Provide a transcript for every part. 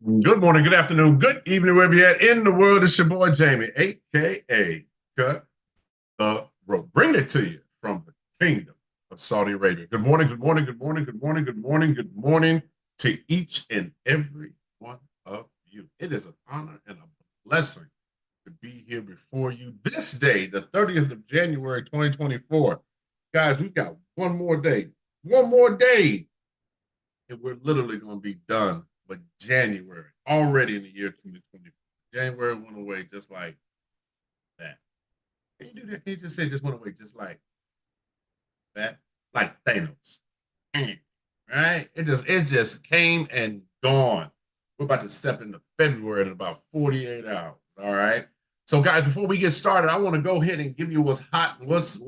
Good morning, good afternoon, good evening, wherever you're at in the world. It's your boy Jamie, aka Cut the Rope. Bring it to you from the kingdom of Saudi Arabia. Good morning, good morning, good morning, good morning, good morning, good morning to each and every one of you. It is an honor and a blessing to be here before you this day, the 30th of January, 2024. Guys, we've got one more day, and we're literally going to be done with January, already in the year 2024. January went away just like that. Can you do that? Can you just say just went away just like that? Like Thanos. Right? It just came and gone. We're about to step into February in about 48 hours. All right. So, guys, before we get started, I want to go ahead and give you what's hot, what's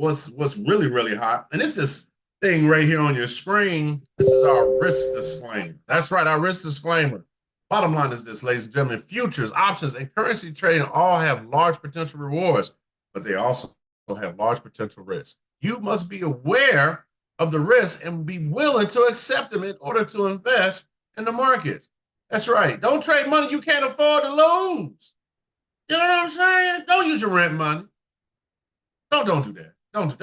really, really hot. And it's this thing right here on your screen. This is our risk disclaimer. That's right, our risk disclaimer. Bottom line is this, ladies and gentlemen: futures, options, and currency trading all have large potential rewards, but they also have large potential risks. You must be aware of the risk and be willing to accept them in order to invest in the markets. That's right. Don't trade money you can't afford to lose. You know what I'm saying? Don't use your rent money. Don't do that. Don't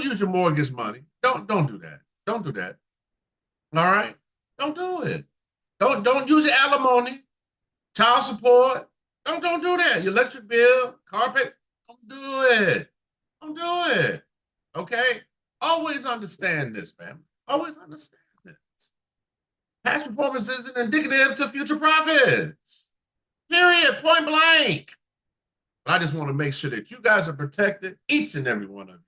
use your mortgage money. Don't do that. Don't do that. All right? Don't do it. Don't use your alimony, child support. Don't do that. Your electric bill, carpet. Don't do it. Don't do it. Okay? Always understand this, fam. Always understand this. Past performance isn't indicative to future profits. Period. Point blank. But I just want to make sure that you guys are protected, each and every one of you,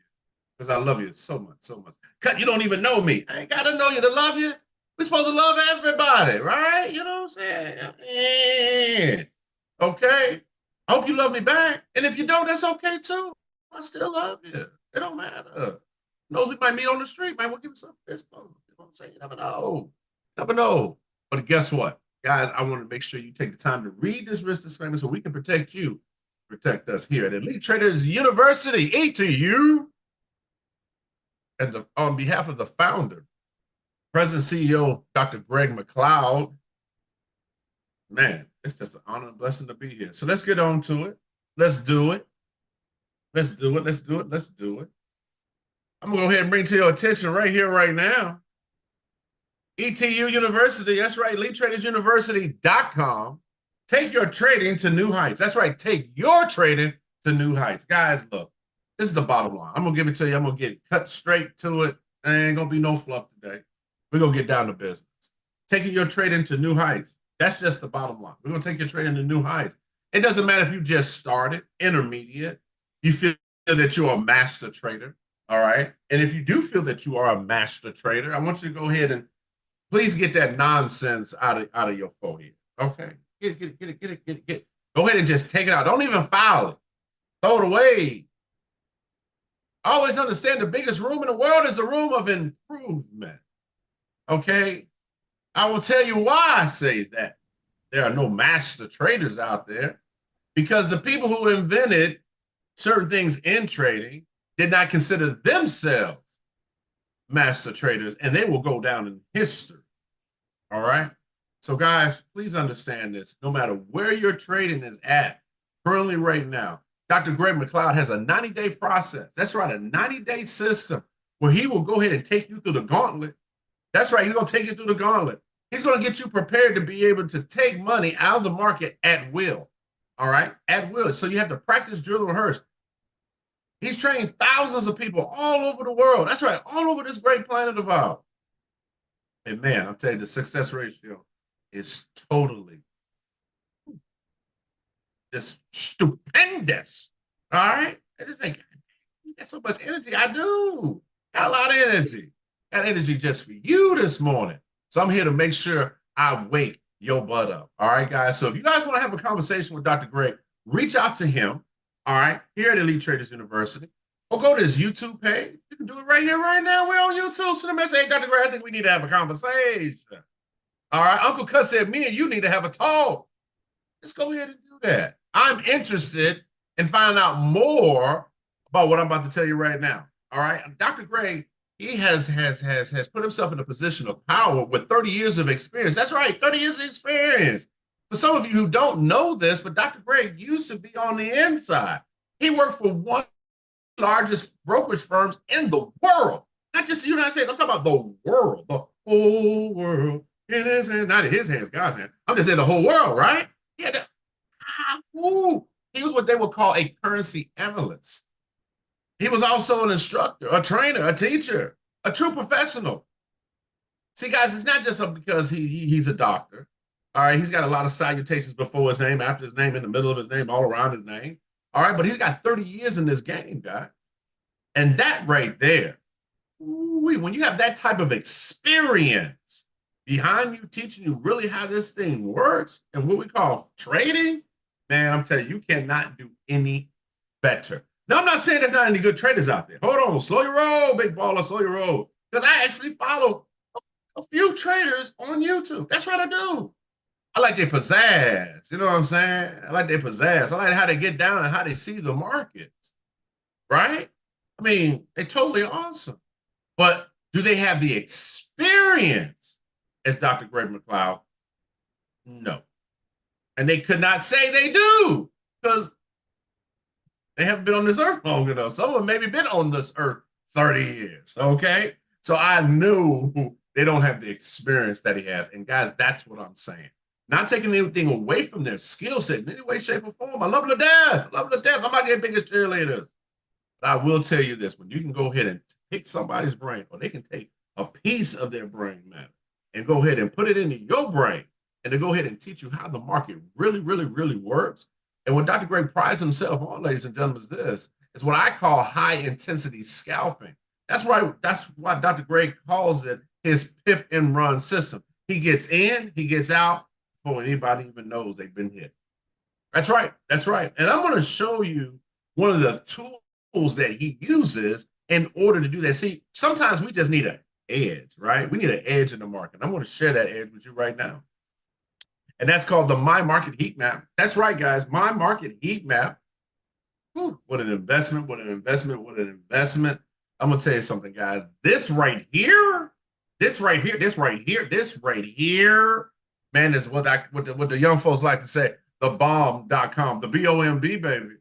because I love you so much, so much. Cut, you don't even know me. I ain't got to know you to love you. We're supposed to love everybody, right? You know what I'm saying? Yeah. Okay. I hope you love me back. And if you don't, that's okay too. I still love you. It don't matter. Knows we might meet on the street, man. We'll give us a fist bump. You know what I'm saying? You never know. Never know. But guess what? Guys, I want to make sure you take the time to read this risk disclaimer so we can protect you, protect us here at Elite Traders University, ETU. And on behalf of the founder, President CEO, Dr. Greg McLeod, man, it's just an honor and blessing to be here. So let's get on to it. Let's do it. Let's do it. Let's do it. Let's do it. I'm going to go ahead and bring to your attention right here, right now, ETU University. That's right, EliteTradersUniversity.com. Take your trading to new heights. That's right, take your trading to new heights. Guys, look, this is the bottom line. I'm going to give it to you. I'm going to get cut straight to it. There ain't going to be no fluff today. We're going to get down to business. Taking your trading to new heights. That's just the bottom line. We're going to take your trading to new heights. It doesn't matter if you just started, intermediate, you feel that you're a master trader, all right? And if you do feel that you are a master trader, I want you to go ahead and please get that nonsense out of your forehead, okay? Get it. Go ahead and just take it out. Don't even file it. Throw it away. Always understand the biggest room in the world is the room of improvement, okay? I will tell you why I say that. There are no master traders out there because the people who invented certain things in trading did not consider themselves master traders, and they will go down in history. All right? So, guys, please understand this. No matter where your trading is at currently right now, Dr. Greg McLeod has a 90-day process. That's right, a 90-day system where he will go ahead and take you through the gauntlet. That's right, he's going to take you through the gauntlet. He's going to get you prepared to be able to take money out of the market at will. All right? At will. So you have to practice, drill, and rehearse. He's trained thousands of people all over the world. That's right, all over this great planet of ours. And man, I'm telling you, the success ratio is totally just stupendous. All right? I just think, you got so much energy. I do. Got a lot of energy. Got energy just for you this morning. So I'm here to make sure I wake your butt up. All right, guys? So if you guys want to have a conversation with Dr. Greg, reach out to him, all right, here at Elite Traders University, or go to his YouTube page. You can do it right here, right now. We're on YouTube. Send a message, hey, Dr. Greg, I think we need to have a conversation. All right, UnKle Kutt said me and you need to have a talk. Just go ahead and do that. I'm interested in finding out more about what I'm about to tell you right now. All right, Dr. Greg he has put himself in a position of power with 30 years of experience. That's right, 30 years of experience. For some of you who don't know this, but Dr. Greg used to be on the inside. He worked for one of the largest brokerage firms in the world, not just the United States. I'm talking about the world, the whole world in his hands, not in his hands, God's hand. I'm just saying the whole world, right? Yeah, he was what they would call a currency analyst. He was also an instructor, a trainer, a teacher, a true professional. See, guys, it's not just because he's a doctor. All right, he's got a lot of salutations before his name, after his name, in the middle of his name, all around his name. All right, but he's got 30 years in this game, guy. And that right there, when you have that type of experience behind you, teaching you really how this thing works and what we call trading, man, I'm telling you, you cannot do any better. Now, I'm not saying there's not any good traders out there. Hold on, slow your roll, big baller, slow your roll. Because I actually follow a few traders on YouTube. That's what I do. I like their pizzazz. You know what I'm saying? I like their pizzazz. I like how they get down and how they see the markets. Right? I mean, they're totally awesome. But do they have the experience as Dr. Greg McLeod? No. And they could not say they do because they haven't been on this earth long enough. Some of them maybe been on this earth 30 years, okay? So I knew they don't have the experience that he has. And guys, that's what I'm saying. Not taking anything away from their skill set in any way, shape, or form. I love them to death. I love them to death. I'm not their biggest cheerleaders. But I will tell you this, when you can go ahead and pick somebody's brain, or they can take a piece of their brain matter and go ahead and put it into your brain and to go ahead and teach you how the market really, really, really works. And what Dr. Greg prides himself on, ladies and gentlemen, is this. It's what I call high-intensity scalping. That's why Dr. Greg calls it his Pip Run system. He gets in, he gets out before anybody even knows they've been hit. That's right. That's right. And I'm going to show you one of the tools that he uses in order to do that. See, sometimes we just need an edge, right? We need an edge in the market. I'm going to share that edge with you right now. And that's called the MYMARKETHEATMAP. That's right, guys. MYMARKETHEATMAP. What an investment, what an investment, what an investment. I'm going to tell you something, guys. This right here, man, is what the young folks like to say, the bomb.com, the B-O-M-B, baby.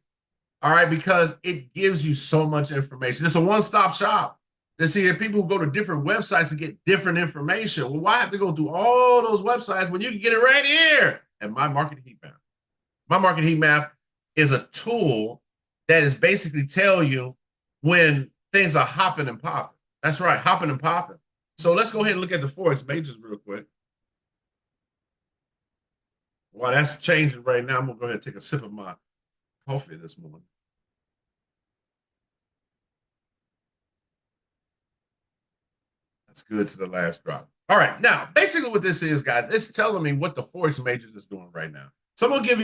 All right, because it gives you so much information. It's a one-stop shop. You see, people who go to different websites and get different information. Well, why have to go through all those websites when you can get it right here at MyMarketHeatMap? MyMarketHeatMap is a tool that is basically tell you when things are hopping and popping. That's right, hopping and popping. So let's go ahead and look at the Forex majors real quick. While that's changing right now, I'm going to go ahead and take a sip of my coffee this morning. That's good to the last drop. All right. Now, basically what this is, guys, it's telling me what the Forex majors is doing right now. So I'm going to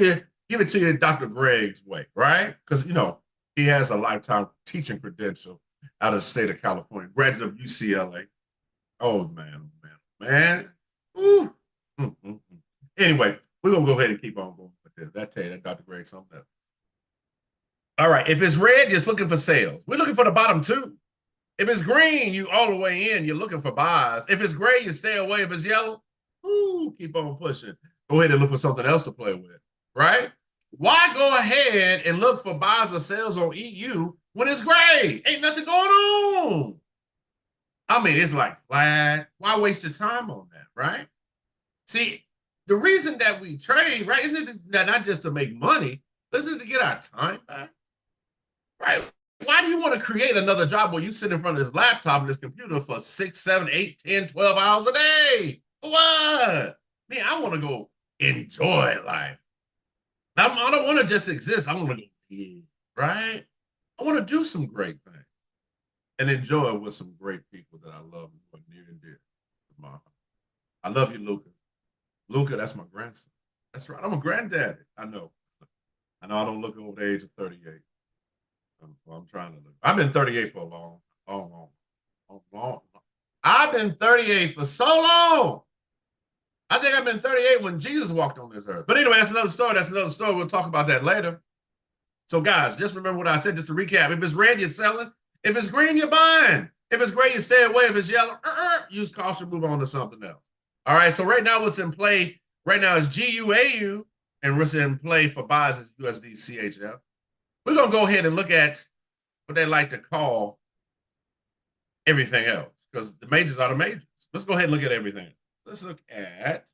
give it to you Dr. Greg's way, right? Because, you know, he has a lifetime teaching credential out of the state of California, graduate of UCLA. Oh, man. Ooh. Anyway, we're going to go ahead and keep on going with this. That tell you that Dr. Greg something else. All right. If it's red, just looking for sales. We're looking for the bottom two. If it's green, you all the way in, you're looking for buys. If it's gray, you stay away. If it's yellow, keep on pushing. Go ahead and look for something else to play with, right? Why go ahead and look for buys or sales on EU when it's gray? Ain't nothing going on. I mean, it's like flat. Why waste your time on that, right? See, the reason that we trade, right, isn't that not just to make money, but isn't it to get our time back, right? Why do you want to create another job where you sit in front of this laptop and this computer for 6, 7, 8, 10, 12 hours a day? What? Man, I want to go enjoy life. I don't want to just exist. I want to go live, right? I want to do some great things and enjoy it with some great people that I love and near and dear to my heart. I love you, Luca. Luca, that's my grandson. That's right. I'm a granddaddy. I know I don't look over the age of 38. I'm trying to look. I've been 38 for a long. I've been 38 for so long. I think I've been 38 when Jesus walked on this earth. But anyway, that's another story. We'll talk about that later. So, guys, just remember what I said, just to recap. If it's red, you're selling. If it's green, you're buying. If it's gray, you stay away. If it's yellow, use caution, move on to something else. All right, so right now what's in play right now is GUAU, and what's in play for buys is USD CHF. We're going to go ahead and look at what they like to call everything else, because the majors are the majors. Let's go ahead and look at everything. Let's look at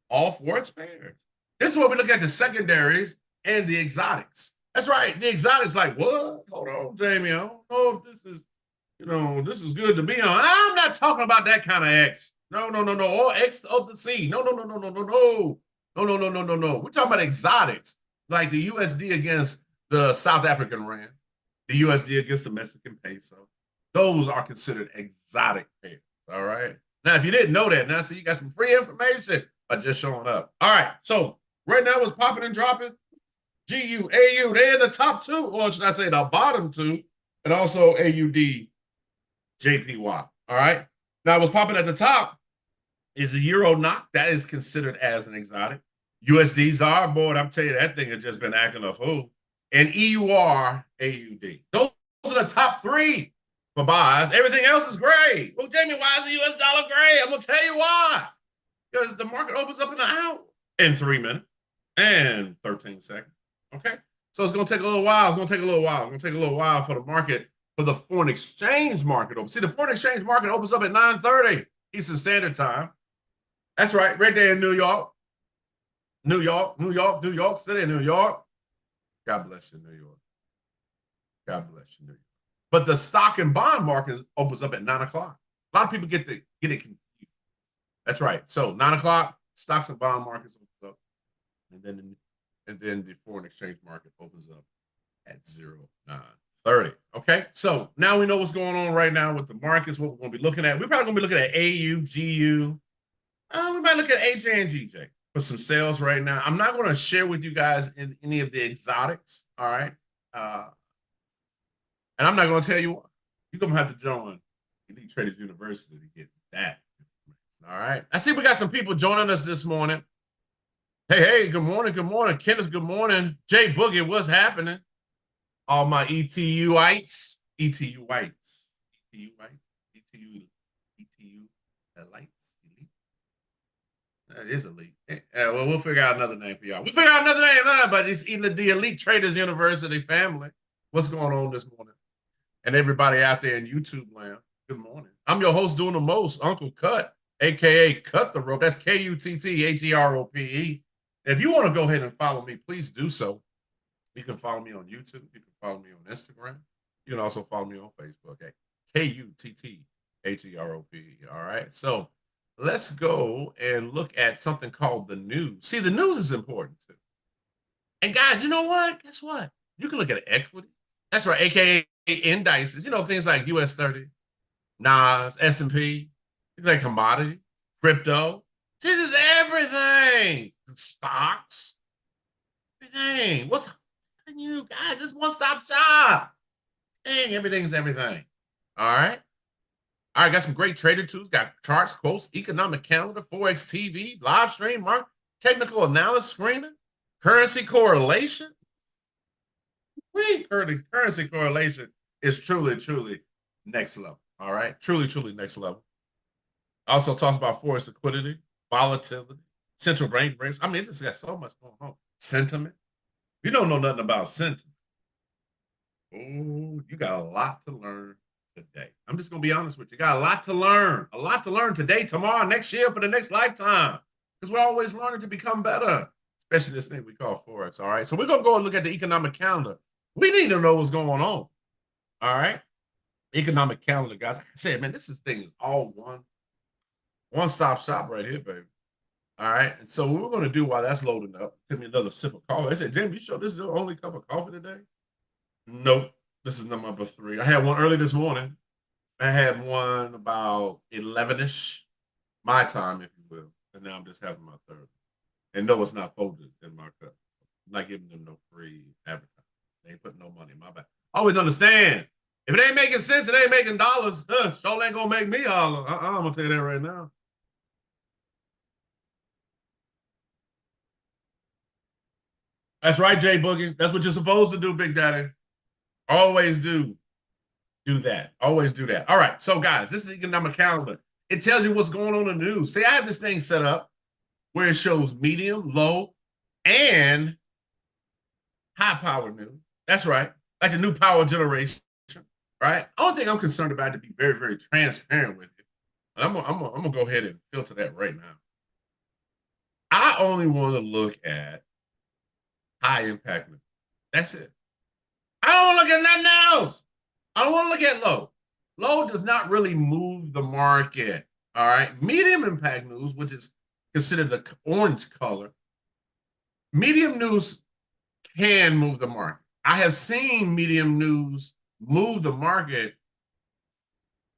all Forex pairs. This is where we look at the secondaries and the exotics. That's right. The exotics, like, what? Hold on, Jamie. I don't know if this is, this is good to be on. I'm not talking about that kind of X. No. Or X of the C. No. No. We're talking about exotics, like the USD against the South African Rand, the USD against the Mexican peso. Those are considered exotic pairs. All right. Now, if you didn't know that, now see you got some free information by just showing up. All right. So right now it's popping and dropping. GU, AU, they're in the top two, or should I say the bottom two, and also AUD, JPY. All right. Now what's popping at the top is the Euro NOK. That is considered as an exotic. USD ZAR, boy, I'm telling you, that thing has just been acting a fool. And EUR, AUD. Those are the top three for buys. Everything else is gray. Well, Jamie, why is the US dollar gray? I'm going to tell you why. Because the market opens up in an hour, in 3 minutes, and 13 seconds. Okay? So it's going to take a little while. It's going to take a little while for the market, for the foreign exchange market open. See, the foreign exchange market opens up at 9:30 Eastern Standard Time. That's right, right there in New York. New York City, New York. God bless you, New York. God bless you, New York. But the stock and bond market opens up at 9 o'clock. A lot of people get it confused. That's right. So 9 o'clock, stocks and bond markets opens up, and then the foreign exchange market opens up at 09:30. Okay, so now we know what's going on right now with the markets. What we're going to be looking at. We're probably going to be looking at AU, GU. We might look at AJ and GJ for some sales right now. I'm not going to share with you guys in any of the exotics. All right. And I'm not going to tell you what. You're going to have to join Elite Traders University to get that. All right. I see we got some people joining us this morning. Hey, good morning. Kenneth, good morning. Jay Boogie, what's happening? All my ETUites. Lights. That is elite. Well, we'll figure out another name for y'all. We'll figure out another name, but it's either the Elite Traders University family. What's going on this morning? And everybody out there in YouTube land, good morning. I'm your host doing the most, UnKle Kutt, a.k.a. Cut the Rope. That's KUTTHEROPE. If you want to go ahead and follow me, please do so. You can follow me on YouTube. You can follow me on Instagram. You can also follow me on Facebook at KUTTHEROPE. All right. So let's go and look at something called the news. See, the news is important too. And guys, you know what? Guess what? You can look at equity. That's right, aka indices. Things like US 30, NAS, S&P, like commodity, crypto. This is everything. Stocks. Everything. What's happening, you guys? This one-stop shop. Dang, everything's everything. All right. All right, got some great trader tools. Got charts, quotes, economic calendar, Forex TV, live stream, market, technical analysis screening, currency correlation. Currency correlation is truly next level. All right, truly next level. Also talks about Forex liquidity, volatility, central bank rates. I mean, it just got so much going on. Sentiment. If you don't know nothing about sentiment, oh, you got a lot to learn today. I'm just going to be honest with you. You got a lot to learn today, tomorrow, next year, for the next lifetime. Because we're always learning to become better, especially this thing we call Forex. All right. So we're going to go and look at the economic calendar. We need to know what's going on. All right. Economic calendar, guys. Like I said, man, this thing is all one-stop shop right here, baby. All right. And so what we're going to do while that's loading up, give me another sip of coffee. I said, Jim, you sure this is the only cup of coffee today? Nope. This is number 3. I had one early this morning. I had one about 11-ish, my time, if you will. And now I'm just having my third. And no, it's not folded in my cup. I'm not giving them no free advertising. They ain't putting no money in my back. Always understand. If it ain't making sense, it ain't making dollars. Sure ain't going to make me holler. I'm going to tell you that right now. That's right, Jay Boogie. That's what you're supposed to do, Big Daddy. Always do Do that. Always do that. All right. So, guys, this is economic calendar. It tells you what's going on in the news. See, I have this thing set up where it shows medium, low, and high power news. That's right. Like the new power generation, right? Only thing I'm concerned about, to be very, very transparent with you, and I'm gonna go ahead and filter that right now. I only want to look at high impact news. That's it. I don't want to look at nothing else. I don't want to look at low. Low does not really move the market. All right. Medium impact news, which is considered the orange color, medium news can move the market. I have seen medium news move the market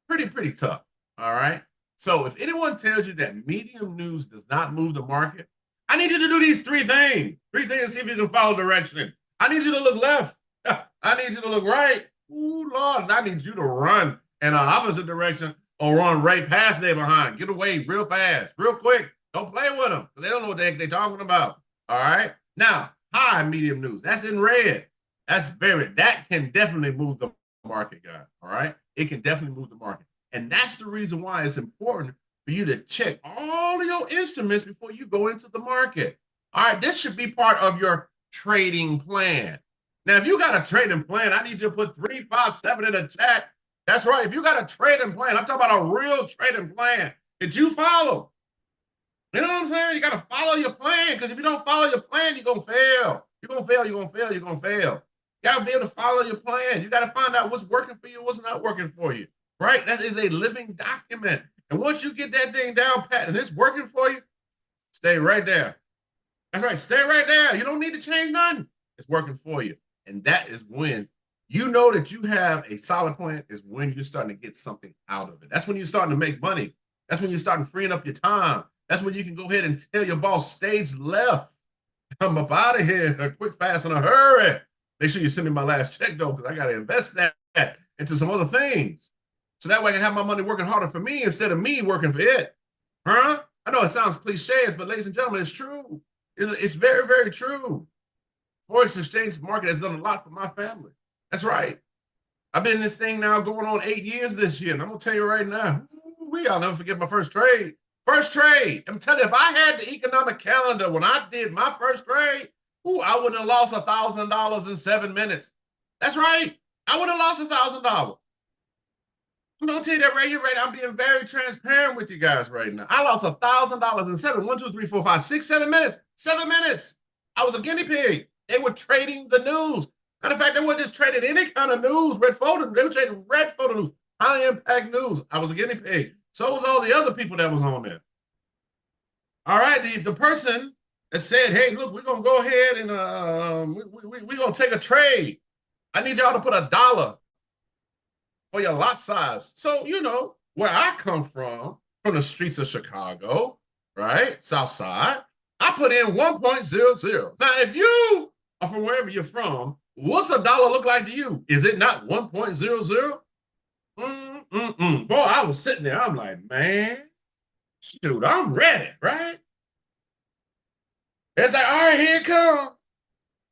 pretty tough. All right. So if anyone tells you that medium news does not move the market, I need you to do these three things. Three things, see if you can follow direction. I need you to look left. I need you to look right. Ooh, Lord, and I need you to run in the opposite direction or run right past their behind. Get away real fast, real quick. Don't play with them because they don't know what the heck they're talking about. All right. Now, high medium news. That's in red. That can definitely move the market, guys. All right. It can definitely move the market. And that's the reason why it's important for you to check all of your instruments before you go into the market. All right. This should be part of your trading plan. Now, if you got a trading plan, I need you to put 357 in the chat. That's right. If you got a trading plan, I'm talking about a real trading plan that you follow. You know what I'm saying? You got to follow your plan, because if you don't follow your plan, you're going to fail. You're going to fail. You're going to fail. You're going to fail. You got to be able to follow your plan. You got to find out what's working for you, what's not working for you, right? That is a living document. And once you get that thing down pat and it's working for you, stay right there. That's right. Stay right there. You don't need to change nothing. It's working for you. And that is when you know that you have a solid plan, is when you're starting to get something out of it. That's when you're starting to make money. That's when you're starting freeing up your time. That's when you can go ahead and tell your boss, stage left. I'm up out of here, quick, fast, in a hurry. Make sure you send me my last check, though, because I got to invest that into some other things. So that way I can have my money working harder for me instead of me working for it. Huh? I know it sounds cliche, but ladies and gentlemen, it's true. It's very, very true. Forex exchange market has done a lot for my family. That's right. I've been in this thing now going on 8 years this year. And I'm going to tell you right now, I'll never forget my first trade. First trade. I'm telling you, if I had the economic calendar when I did my first trade, I wouldn't have lost $1,000 in 7 minutes. That's right. I would have lost $1,000. I'm going to tell you that right here, right now. I'm being very transparent with you guys right now. I lost $1,000 in 7 minutes. 7 minutes. I was a guinea pig. They were trading the news. Matter of fact, they weren't just trading any kind of news, red photo. They were trading red photo news, high impact news. I was a guinea pig. So was all the other people that was on there. All right, the person that said, "Hey, look, we're gonna go ahead and we're gonna take a trade. I need y'all to put $1 for your lot size." So you know where I come from the streets of Chicago, right, South Side. I put in 1.00. Now, if you or from wherever you're from, what's $1 look like to you? Is it not 1.00? Boy, I was sitting there. I'm like, man, shoot, I'm ready, right? It's like, all right, here it comes.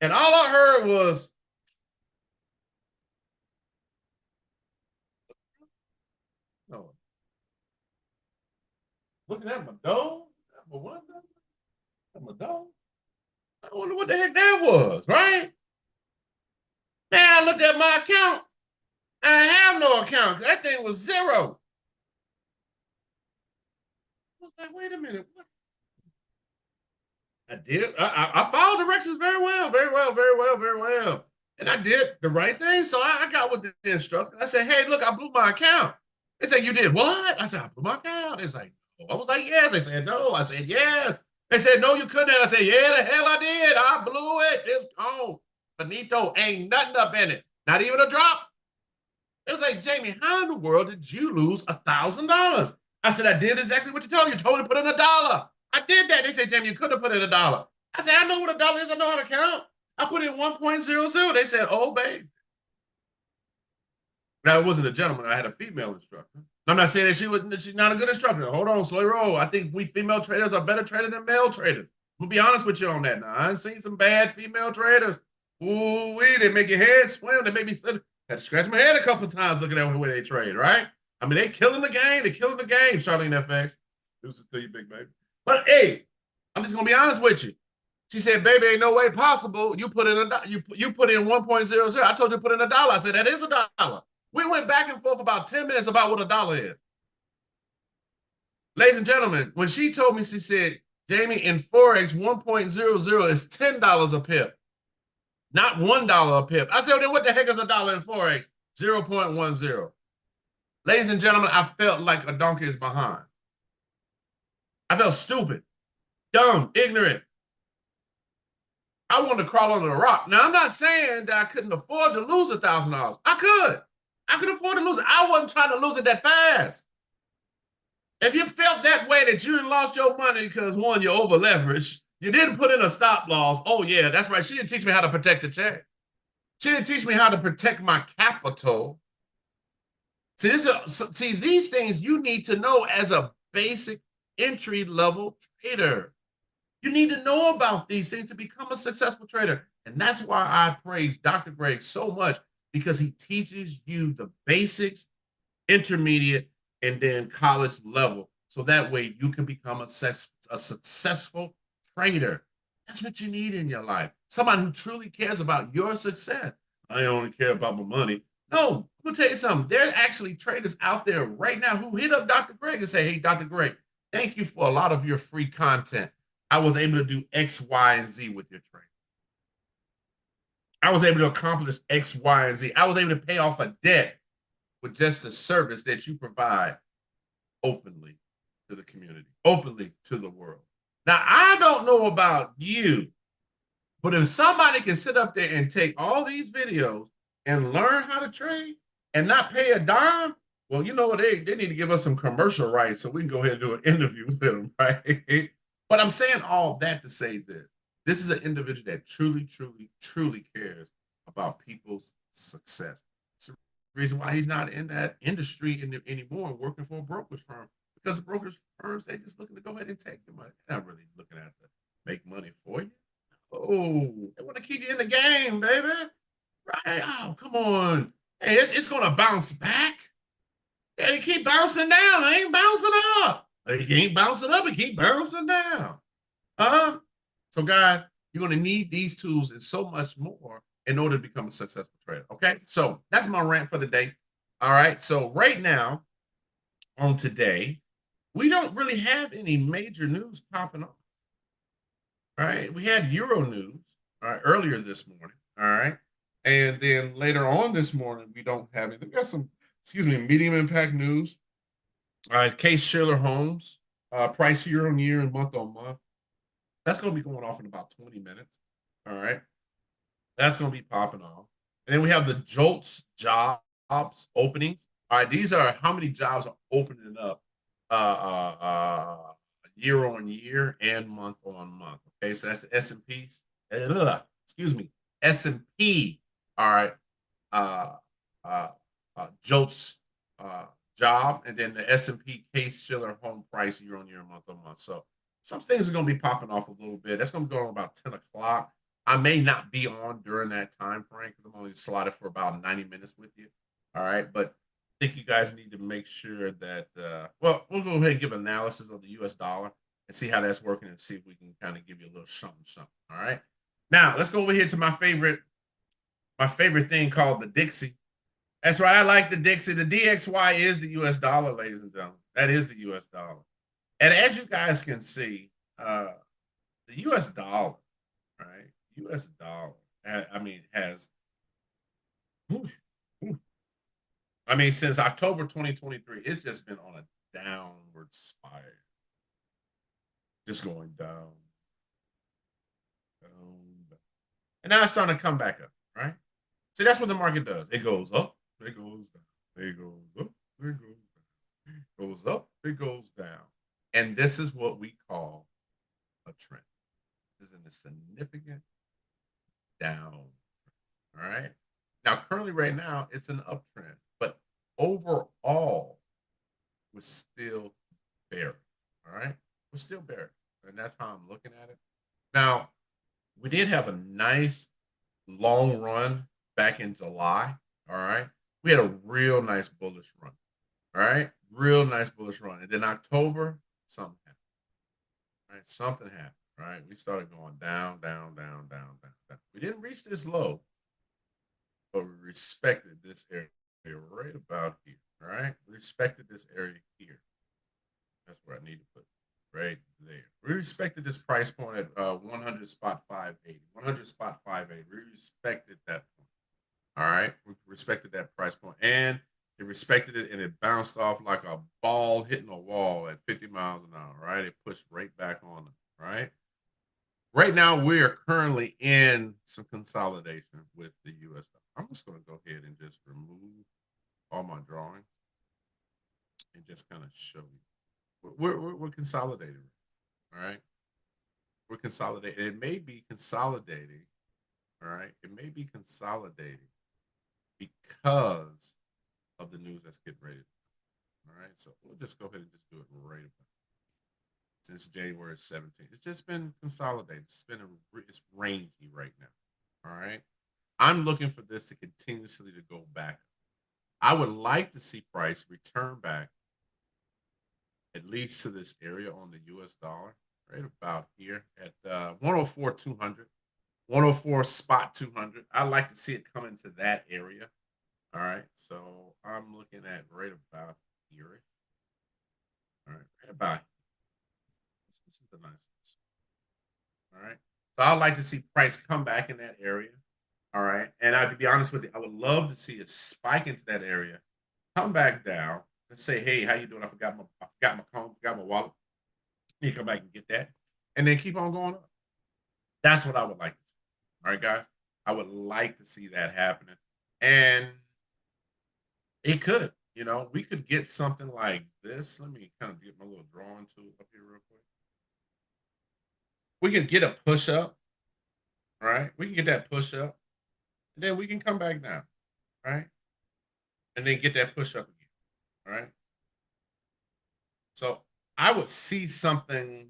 And all I heard was, oh, looking at my dome, my window, at my dome. I wonder what the heck that was, right? Man, I looked at my account. I didn't have no account. That thing was zero. I was like, wait a minute. What? I did. I followed directions very well. And I did the right thing. So I got with the instructor. I said, hey, look, I blew my account. They said, you did what? I said, I blew my account. It's like, I was like, yes. They said, no. I said, yes. They said, no, you couldn't. I said, yeah, the hell I did. I blew it. It's gone. Finito, ain't nothing up in it. Not even a drop. It was like, Jamie, how in the world did you lose $1,000? I said, I did exactly what you told me. You told me to put in $1. I did that. They said, Jamie, you couldn't have put in $1. I said, I know what $1 is. I know how to count. I put in 1.00. They said, oh, babe. Now, it wasn't a gentleman. I had a female instructor. I'm not saying that she's not a good instructor. Hold on, slow roll. I think we female traders are better traders than male traders. We'll be honest with you on that now. I've seen some bad female traders. Ooh, they make your head swim. They make me Had to scratch my head a couple of times looking at the way they trade, right? I mean, they killing the game. They're killing the game, Charlene FX. Deuces to you, big baby. But hey, I'm just gonna be honest with you. She said, "Baby, ain't no way possible. You put in you put in 1.00. I told you to put in $1. I said that is $1. We went back and forth about 10 minutes about what $1 is. Ladies and gentlemen, when she told me, she said, Jamie, in Forex, 1.00 is $10 a pip, not $1 a pip. I said, well, then what the heck is $1 in Forex? 0.10. Ladies and gentlemen, I felt like a donkey is behind. I felt stupid, dumb, ignorant. I wanted to crawl under the rock. Now, I'm not saying that I couldn't afford to lose $1,000. I could. I could afford to lose it. I wasn't trying to lose it that fast. If you felt that way that you lost your money because, one, you're over leveraged, you didn't put in a stop loss. Oh, yeah, that's right. She didn't teach me how to protect the check. She didn't teach me how to protect my capital. See, these things you need to know as a basic entry-level trader. You need to know about these things to become a successful trader. And that's why I praise Dr. Greg so much, because he teaches you the basics, intermediate, and then college level. So that way you can become a successful trader. That's what you need in your life. Somebody who truly cares about your success. I only care about my money. No, I'm going to tell you something. There's actually traders out there right now who hit up Dr. Greg and say, hey, Dr. Greg, thank you for a lot of your free content. I was able to do X, Y, and Z with your trade. I was able to accomplish X, Y, and Z. I was able to pay off a debt with just the service that you provide openly to the community, openly to the world. Now, I don't know about you, but if somebody can sit up there and take all these videos and learn how to trade and not pay a dime, well, you know what? They need to give us some commercial rights so we can go ahead and do an interview with them, right? But I'm saying all that to say this. This is an individual that truly, truly, truly cares about people's success. It's the reason why he's not in that industry anymore, working for a brokerage firm. Because the brokerage firms, they're just looking to go ahead and take your money. They're not really looking at to make money for you. Oh, they want to keep you in the game, baby. Right? Oh, come on. Hey, it's going to bounce back. And it keep bouncing down. It ain't bouncing up. It ain't bouncing up. It keep bouncing down. So, guys, you're going to need these tools and so much more in order to become a successful trader. Okay? So, that's my rant for the day. All right? So, right now, on today, we don't really have any major news popping up. All right? We had Euro news, all right, earlier this morning. All right? And then later on this morning, we don't have anything. We got some, medium impact news. All right, Case Shiller Homes, price year on year and month on month. That's going to be going off in about 20 minutes. All right. That's going to be popping off. And then we have the JOLTS jobs openings. All right. These are how many jobs are opening up year on year and month on month. Okay. So that's the S&P. S&P. All right. JOLTS job, and then the S&P Case Shiller home price year on year, month on month. So some things are going to be popping off a little bit. That's going to go on about 10 o'clock. I may not be on during that time frame because I'm only slotted for about 90 minutes with you. All right. But I think you guys need to make sure that, well, we'll go ahead and give analysis of the US dollar and see how that's working and see if we can kind of give you a little something. All right. Now let's go over here to my favorite thing called the Dixie. That's right. I like the Dixie. The DXY is the US dollar, ladies and gentlemen. That is the US dollar. And as you guys can see, the US dollar, right? US dollar, has, since October 2023, it's just been on a downward spiral. Just going down. And now it's starting to come back up, right? See, that's what the market does. It goes up, it goes down, it goes up, it goes down, it goes up, it goes down. And this is what we call a trend. This is a significant down. All right. Now, currently, right now, it's an uptrend, but overall, we're still bearish. All right. We're still bearish. And that's how I'm looking at it. Now, we did have a nice long run back in July. All right. We had a real nice bullish run. All right. Real nice bullish run. And then October, something happened. Right. Something happened. Right. We started going down, down, down, down, down, down. We didn't reach this low, but we respected this area right about here. All right. We respected this area here. That's where I need to put it, right there. We respected this price point at 100 spot 580. 100 spot 580. We respected that point. All right. We respected that price point. And it respected it and it bounced off like a ball hitting a wall at 50 miles an hour, right? It pushed right back on them, right? Right now, we are currently in some consolidation with the US dollar. I'm just going to go ahead and just remove all my drawings and just kind of show you. We're consolidating, all right? We're consolidating. It may be consolidating, all right? It may be consolidating because of the news that's getting ready. All right, so we'll just go ahead and just do it right about since January 17th. It's just been consolidated. It's rangy right now. All right, I'm looking for this to continuously to go back. I would like to see price return back at least to this area on the U.S. dollar, right about here at 104 200, 104 spot 200. I'd like to see it come into that area. All right, so I'm looking at right about here. All right, right about this is the nice. All right, so I'd like to see price come back in that area. All right, and to be honest with you, I would love to see it spike into that area, come back down, and say, "Hey, how you doing? I forgot my comb, forgot my wallet. You come back and get that, and then keep on going up." That's what I would like to see. All right, guys, I would like to see that happening, and it could. You know, we could get something like this. Let me kind of get my little drawing tool up here real quick. We can get a push up, right? We can get that push up, and then we can come back down, right? And then get that push up again, all right? So I would see something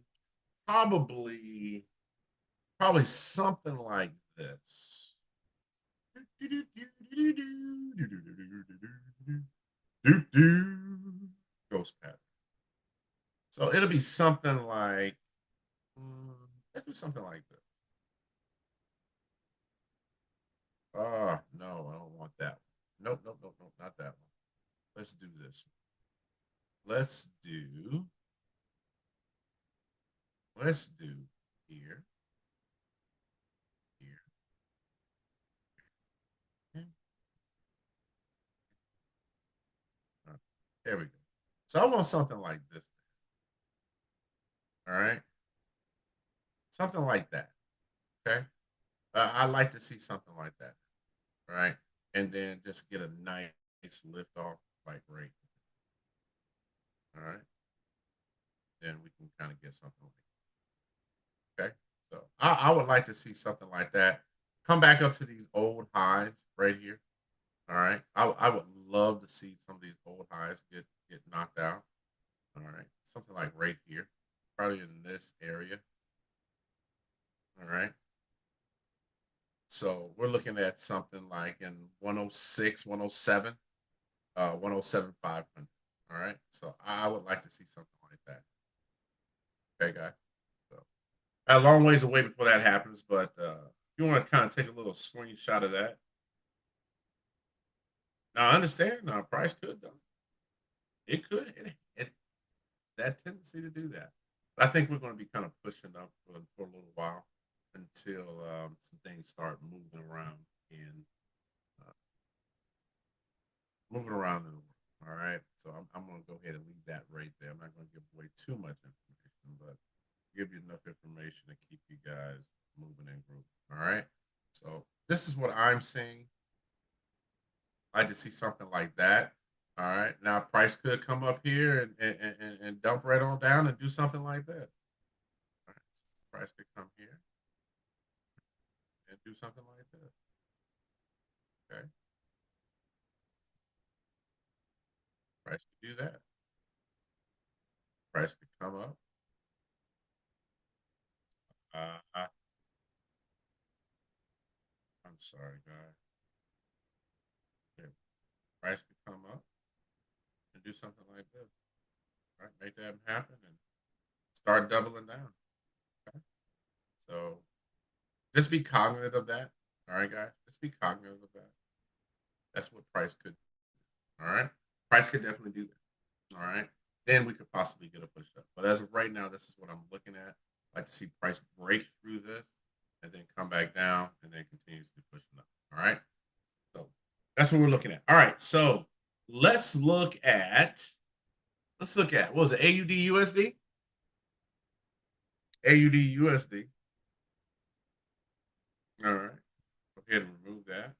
probably, probably something like this. Ghost pattern. So it'll be something like, let's do something like this. Oh, no, I don't want that one. Nope, nope, nope, nope, not that one. Let's do this. Let's do here, here. There we go. So I want something like this. All right. Something like that. Okay. I like to see something like that. All right. And then just get a nice lift off like right. All right. Then we can kind of get something like that. Okay. So I would like to see something like that. Come back up to these old highs right here. All right. I would love to see some of these old highs get knocked out. All right. Something like right here. Probably in this area. All right. So we're looking at something like in 106, 107, 107, 500. All right. So I would like to see something like that. Okay, guy. So a long ways away before that happens, but you want to kind of take a little screenshot of that. Now I understand now price could though. It could. It that tendency to do that. But I think we're going to be kind of pushing up for a little while until some things start moving around in uh, moving around in the world. All right. So I'm going to go ahead and leave that right there. I'm not going to give away too much information, but give you enough information to keep you guys moving and grooving. All right. So this is what I'm seeing. I like to see something like that. All right. Now price could come up here and dump right on down and do something like that. All right. Price could come here and do something like that. Okay. Price could do that. Price could come up. Uh, I'm sorry, guys. Price could come up and do something like this. Right? Make that happen and start doubling down. Okay? So just be cognizant of that. All right, guys. Just be cognizant of that. That's what price could do. All right. Price could definitely do that. All right. Then we could possibly get a push up. But as of right now, this is what I'm looking at. I'd like to see price break through this and then come back down and then continuously pushing up. All right. So that's what we're looking at. All right. So let's look at what was it? AUD USD? AUD USD. All right. Go ahead and remove that.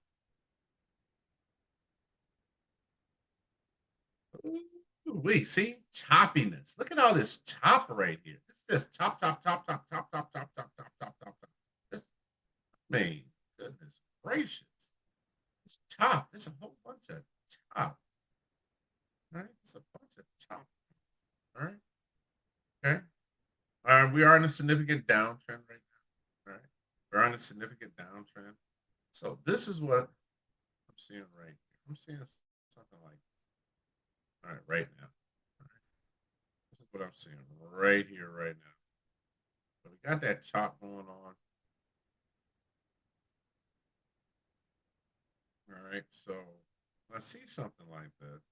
We see choppiness. Look at all this chop right here. It's just chop, chop, chop, chop, chop, chop, chop, chop, chop, chop, chop, chop. This, man, goodness gracious. It's chop. There's a whole bunch of chop. All right. It's a bunch of chop. All right. Okay. All right. We are in a significant downtrend right now. All right. We're on a significant downtrend. So this is what I'm seeing right here. I'm seeing something like, all right now. All right. This is what I'm seeing right here, right now. So we got that chop going on. All right. So I see something like this.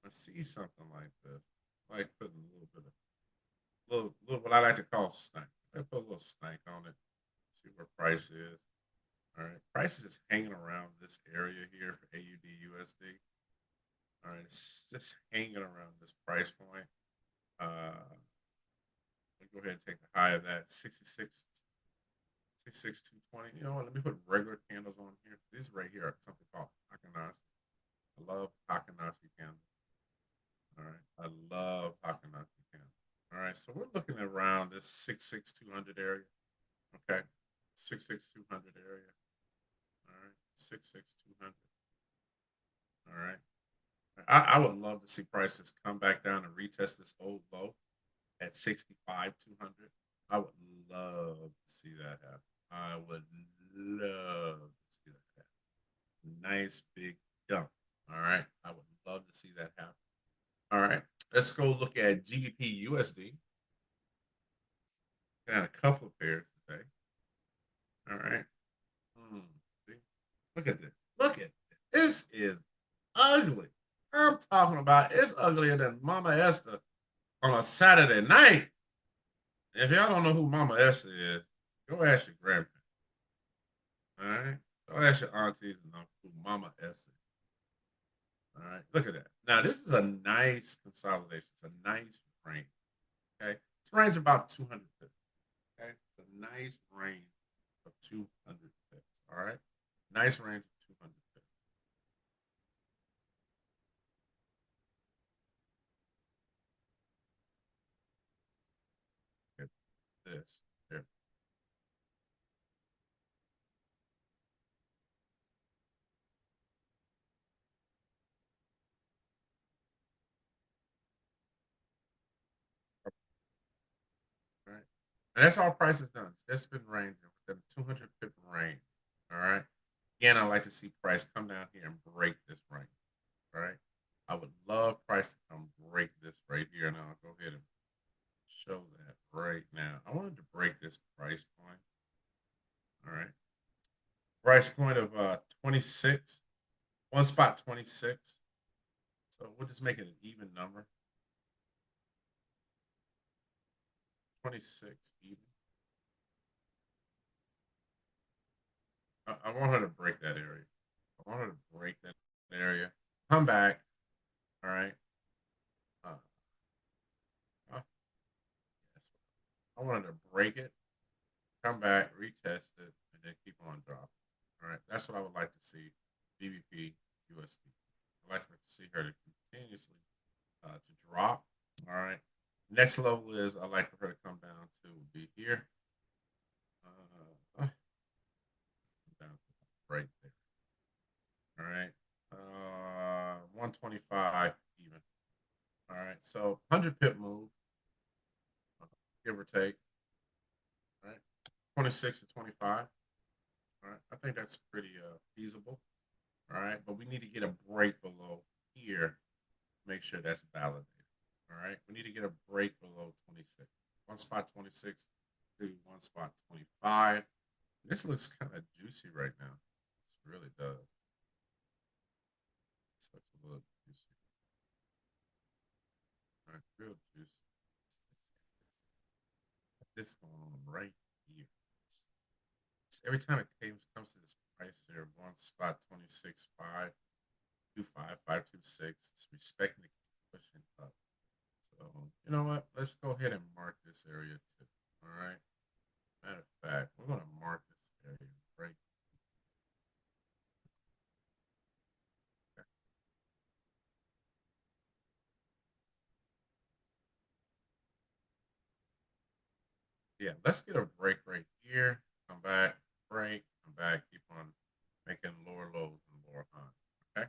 I see something like this. I like putting a little bit of little what I like to call stank. I put a little stank on it. See where price is. All right. Price is just hanging around this area here for AUD USD. All right. It's just hanging around this price point. Go ahead and take the high of that 66 220. You know what? Let me put regular candles on here. These right here are something called Takanashi. I love Takanashi candles. All right. I love Takanashi candles. All right. So we're looking around this 66200 area. Okay. 66200 area. All right. 66200. All right. I would love to see prices come back down and retest this old low at 65,200. I would love to see that happen. I would love to see that happen. Nice big dump. All right. I would love to see that happen. All right. Let's go look at GBP USD. Got a couple of pairs today. All right. Look at this. Look at this. This is ugly. I'm talking about it's uglier than Mama Esther on a Saturday night. If y'all don't know who Mama Esther is, go ask your grandparents. All right. Go ask your aunties and know who Mama Esther is. All right. Look at that. Now, this is a nice consolidation. It's a nice range. Okay. It's a range about 200 pips. Okay. It's a nice range of 200 pips. All right. Nice range of 200 pips. Okay. This. Here. All right. And that's all price is done. That's been ranging within 200 pip range. All right. Again, I like to see price come down here and break this range. All right. I would love price to come break this right here. And I'll go ahead and show that right now. I wanted to break this price point. All right. Price point of 26. One spot 26. So we'll just make it an even number. 26 even. I want her to break that area. I want her to break that area. Come back. All right. Uh, yes. I wanted to break it, come back, retest it, and then keep on dropping. All right. That's what I would like to see GBP USD. I'd like to see her to continuously to drop. All right. Next level is I'd like for her to come down to be here. Down right there. All right. 125 even. All right. So 100 pip move, give or take. All right. 26 to 25. All right. I think that's pretty feasible. All right, but we need to get a break below here. Make sure that's validated. All right, we need to get a break below 26. One spot 26 to one spot 25. This looks kind of juicy right now. It really does. It's a little juicy. All right, real juicy. This going on right here. Every time it comes to this price here, one spot 26.5, 25, 526. It's respecting to keep pushing up. So you know what? Let's go ahead and mark this area too. All right. Matter of fact, we're gonna mark this area right. Okay. Yeah, let's get a break right here. Come back, break, come back, keep on making lower lows and lower highs. Okay.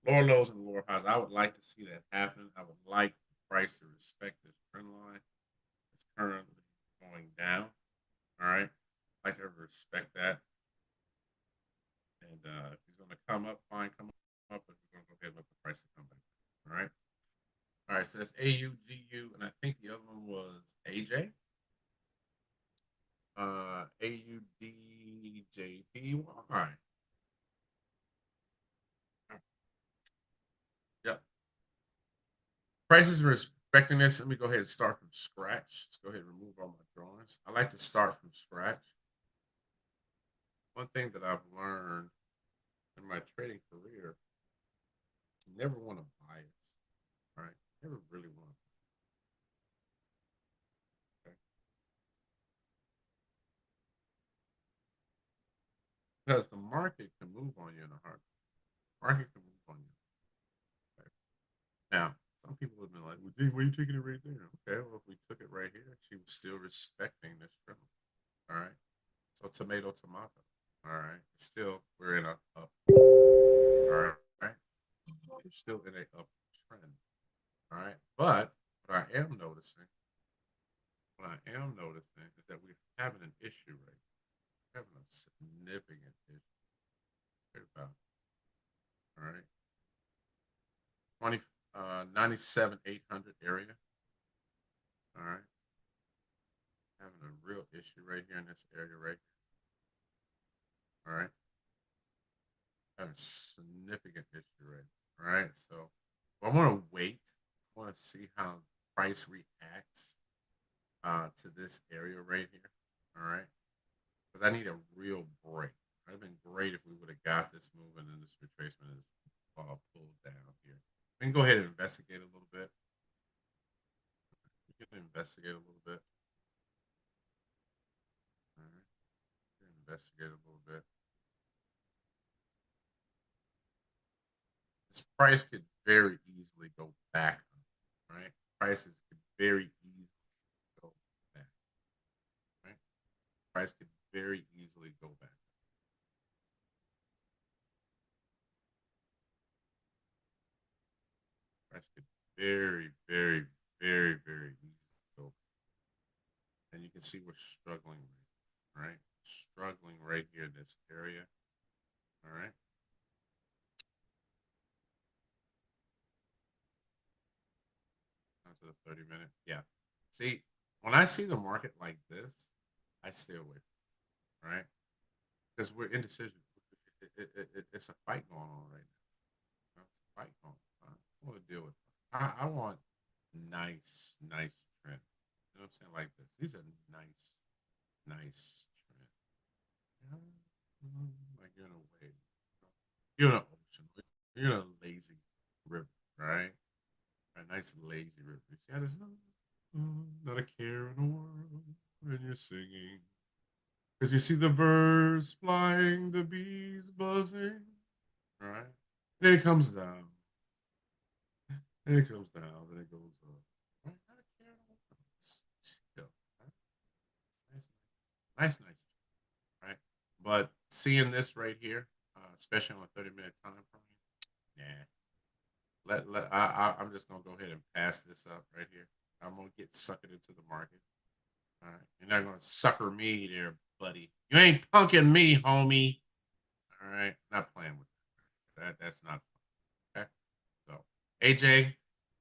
Lower lows and lower highs. I would like to see that happen. I would like the price to respect this trend line. It's currently going down. All right. I'd like to respect that. And if he's going to come up, fine, come up. But we're going to go ahead and let the price come back. All right. All right. So that's AUGU. And I think the other one was AJ. AUDJPY. Yep. Prices are respecting this. Let me go ahead and start from scratch. Let's go ahead and remove all my drawings. I like to start from scratch. One thing that I've learned in my trading career, you never want to bias, right? Never really want to. Okay? Because the market can move on you in a heartbeat. Market can move on you. Okay? Now, some people have been like, well, why are you taking it right there? Okay, well, if we took it right here, she was still respecting this trend. All right. So tomato, tomato. All right. Still, we're in a up. All right. We're still in a up trend. All right. But what I am noticing, is that we're having an issue right now. We're having a significant issue. About, all right. 20 97 800 area. All right. Having a real issue right here in this area right here. All right. Having a significant issue right. All right. So I want to wait. I want to see how price reacts to this area right here. All right. Because I need a real break. It would have been great if we would have got this moving and this retracement is pulled down here. We can go ahead and investigate a little bit. We can investigate a little bit. All right. Investigate a little bit. This price could very easily go back, right? Prices could very easily go back, right? Price could very easily go back. Price could very, very, very, very easily go back. And you can see we're struggling, right? Struggling right here in this area. All right. To the 30-minute. Yeah. See, when I see the market like this, I stay away. Right? Because we're indecision. It's a fight going on right now. It's a fight going on. I want to deal with it. I want nice trend. You know what I'm saying? Like this. These are nice trend. Like you're in a wave. You're in an ocean. You're in a lazy river, right? A nice lazy river. See how there's not a care in the world when you're singing. Because you see the birds flying, the bees buzzing, right? Then it comes down. Then it comes down. Then it goes up. Right? Not a care in the world. Chill, right? Nice, right? But seeing this right here, especially on a 30-minute time frame, nah. I'm just gonna go ahead and pass this up right here. I'm gonna get suckered into the market. All right, you're not gonna sucker me there, buddy. You ain't punking me, homie. All right, not playing with that. That's not fun. Okay. So AJ,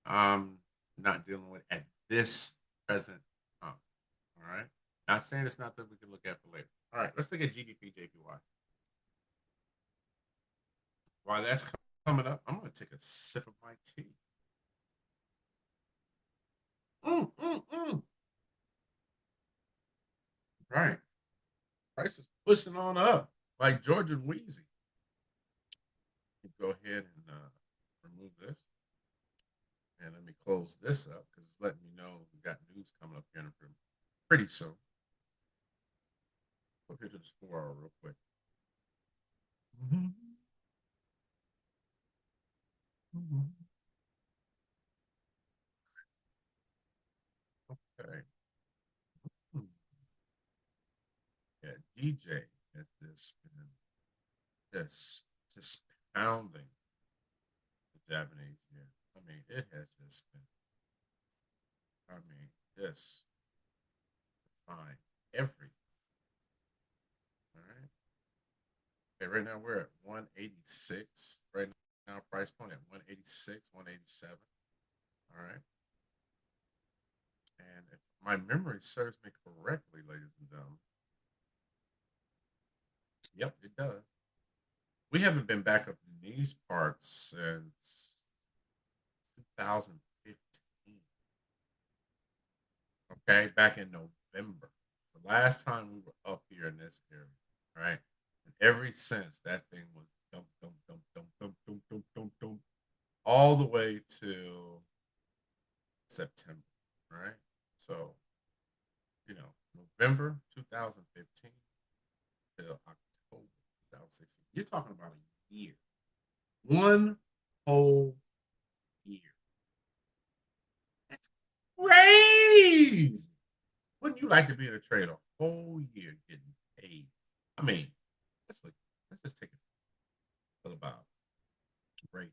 not dealing with at this present time. All right. Not saying it's not that we can look at for later. All right, let's look at GBP JPY. While that's coming up, I'm gonna take a sip of my tea. Mm. Right. Price is pushing on up like Georgia Wheezy. Go ahead and remove this. And let me close this up because it's letting me know we got news coming up here pretty soon. Go here to this 4 hour real quick. Okay. Yeah, DJ has just been just pounding the Japanese yen. I mean, it has just been. I mean, this fine every. All right. Okay, right now we're at 186. Right now, price point at 186, 187. All right. And if my memory serves me correctly, ladies and gentlemen, yep, it does. We haven't been back up in these parts since 2015. Okay, back in November. The last time we were up here in this area, right? And ever since that thing was dump, dump, dump, dump, dump, dump, dump, dump, dump, all the way to September, right? So, November 2015 till October 2016. You're talking about a year. One whole year. That's crazy. Wouldn't you like to be in a trade a whole year getting paid? I mean, let's just take it for about break.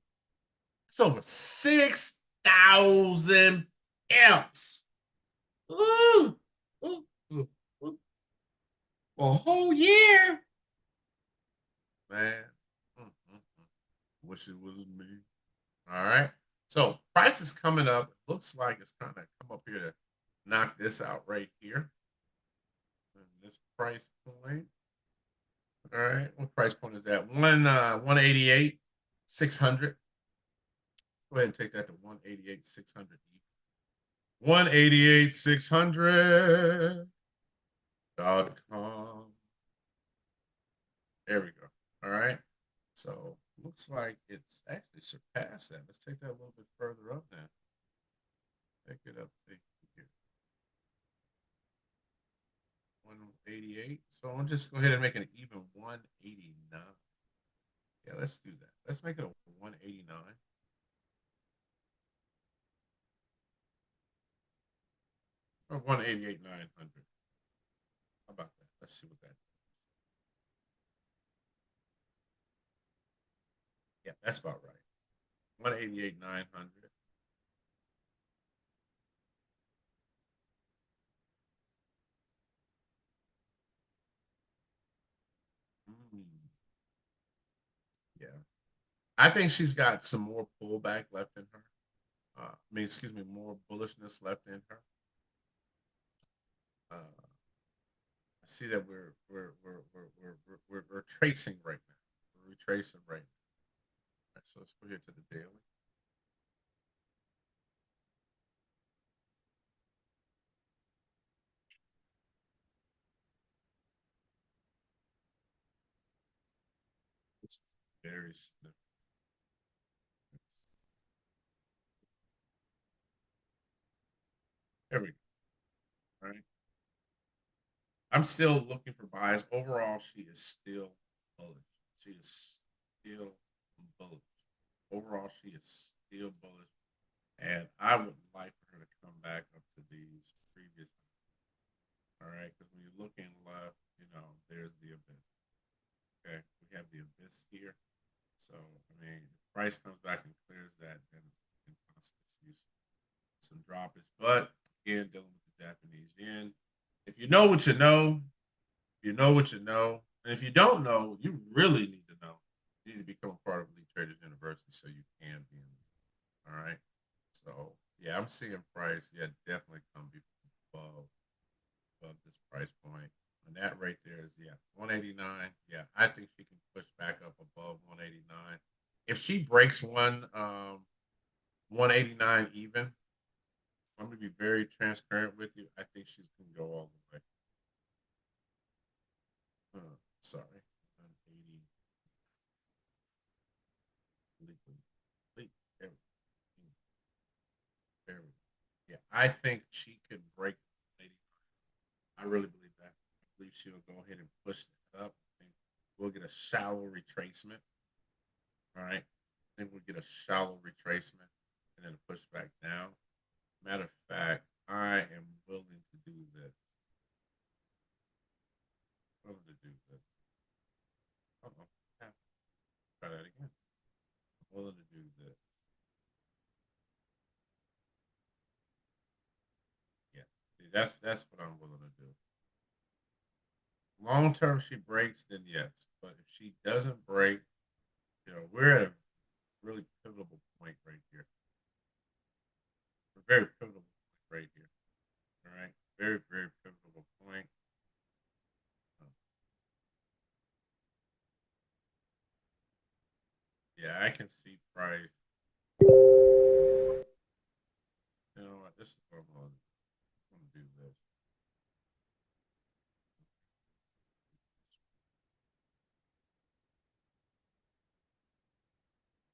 It's over 6,000 imps. Ooh, ooh, ooh, ooh. For a whole year. Man. Wish it was me. All right. So price is coming up. It looks like it's trying to come up here to knock this out right here. And this price point. All right. What price point is that? 188, 600. Go ahead and take that to 188, 600. 188, 600.com. There we go. All right. So looks like it's actually surpassed that. Let's take that a little bit further up then. Take it up to here. 188. So I'll just go ahead and make an even 189. Yeah, let's do that. Let's make it a 189. Or 188, 900. How about that? Let's see what that is. Yeah, that's about right. 188, 900. Yeah. I think she's got some more pullback left in her. Excuse me, more bullishness left in her. I see that we're tracing right now. We're retracing right now. All right, so let's go here to the daily. It's very significant. There we go. All right. I'm still looking for buys. Overall, she is still bullish. She is still bullish. Overall, she is still bullish. And I would like for her to come back up to these previous. All right. Because when you're looking left, there's the abyss. Okay. We have the abyss here. So, I mean, if price comes back and clears that, then you can possibly see some droppage. But again, dealing with the Japanese yen. If you know what you know, you know what you know. And if you don't know, you really need to know. You need to become a part of Elite Traders University, so you can be in. All right. So yeah, I'm seeing price. Yeah, definitely come above this price point. And that right there is 189. Yeah, I think she can push back up above 189. If she breaks 189 even, I'm gonna be very transparent with you. I think she's gonna go all the way. Sorry, 180. Yeah, I think she could break 189. I really believe that. I believe she'll go ahead and push that up. I think we'll get a shallow retracement. All right. I think we'll get a shallow retracement and then push back down. Matter of fact, I am willing to do this. Willing to do this. Uh-oh. Try that again. I'm willing to do this. Yeah. See, that's what I'm willing to do. Long term, she breaks, then yes. But if she doesn't break, we're at a really pivotal point right here. A very pivotal point right here. All right. Very, very pivotal point. Yeah, I can see price. You know what? This is what I'm going to do this.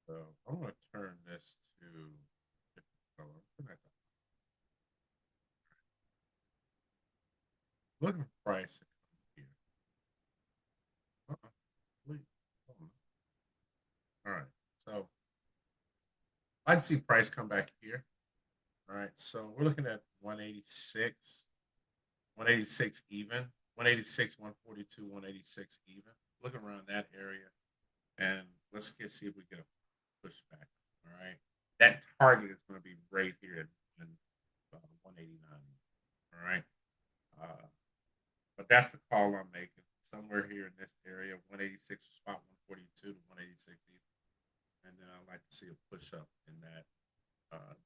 So I'm going to turn this to different color. Look at price here. Uh-uh. Wait. All right. So I'd see price come back here. All right. So we're looking at 186, 186 even, 186, 142, 186 even. Look around that area. And let's see if we get a pushback. All right. That target is going to be right here at 189. All right. Uh, but that's the call I'm making. Somewhere here in this area, 186 spot 142 to 186 even. And then I'd like to see a push up in that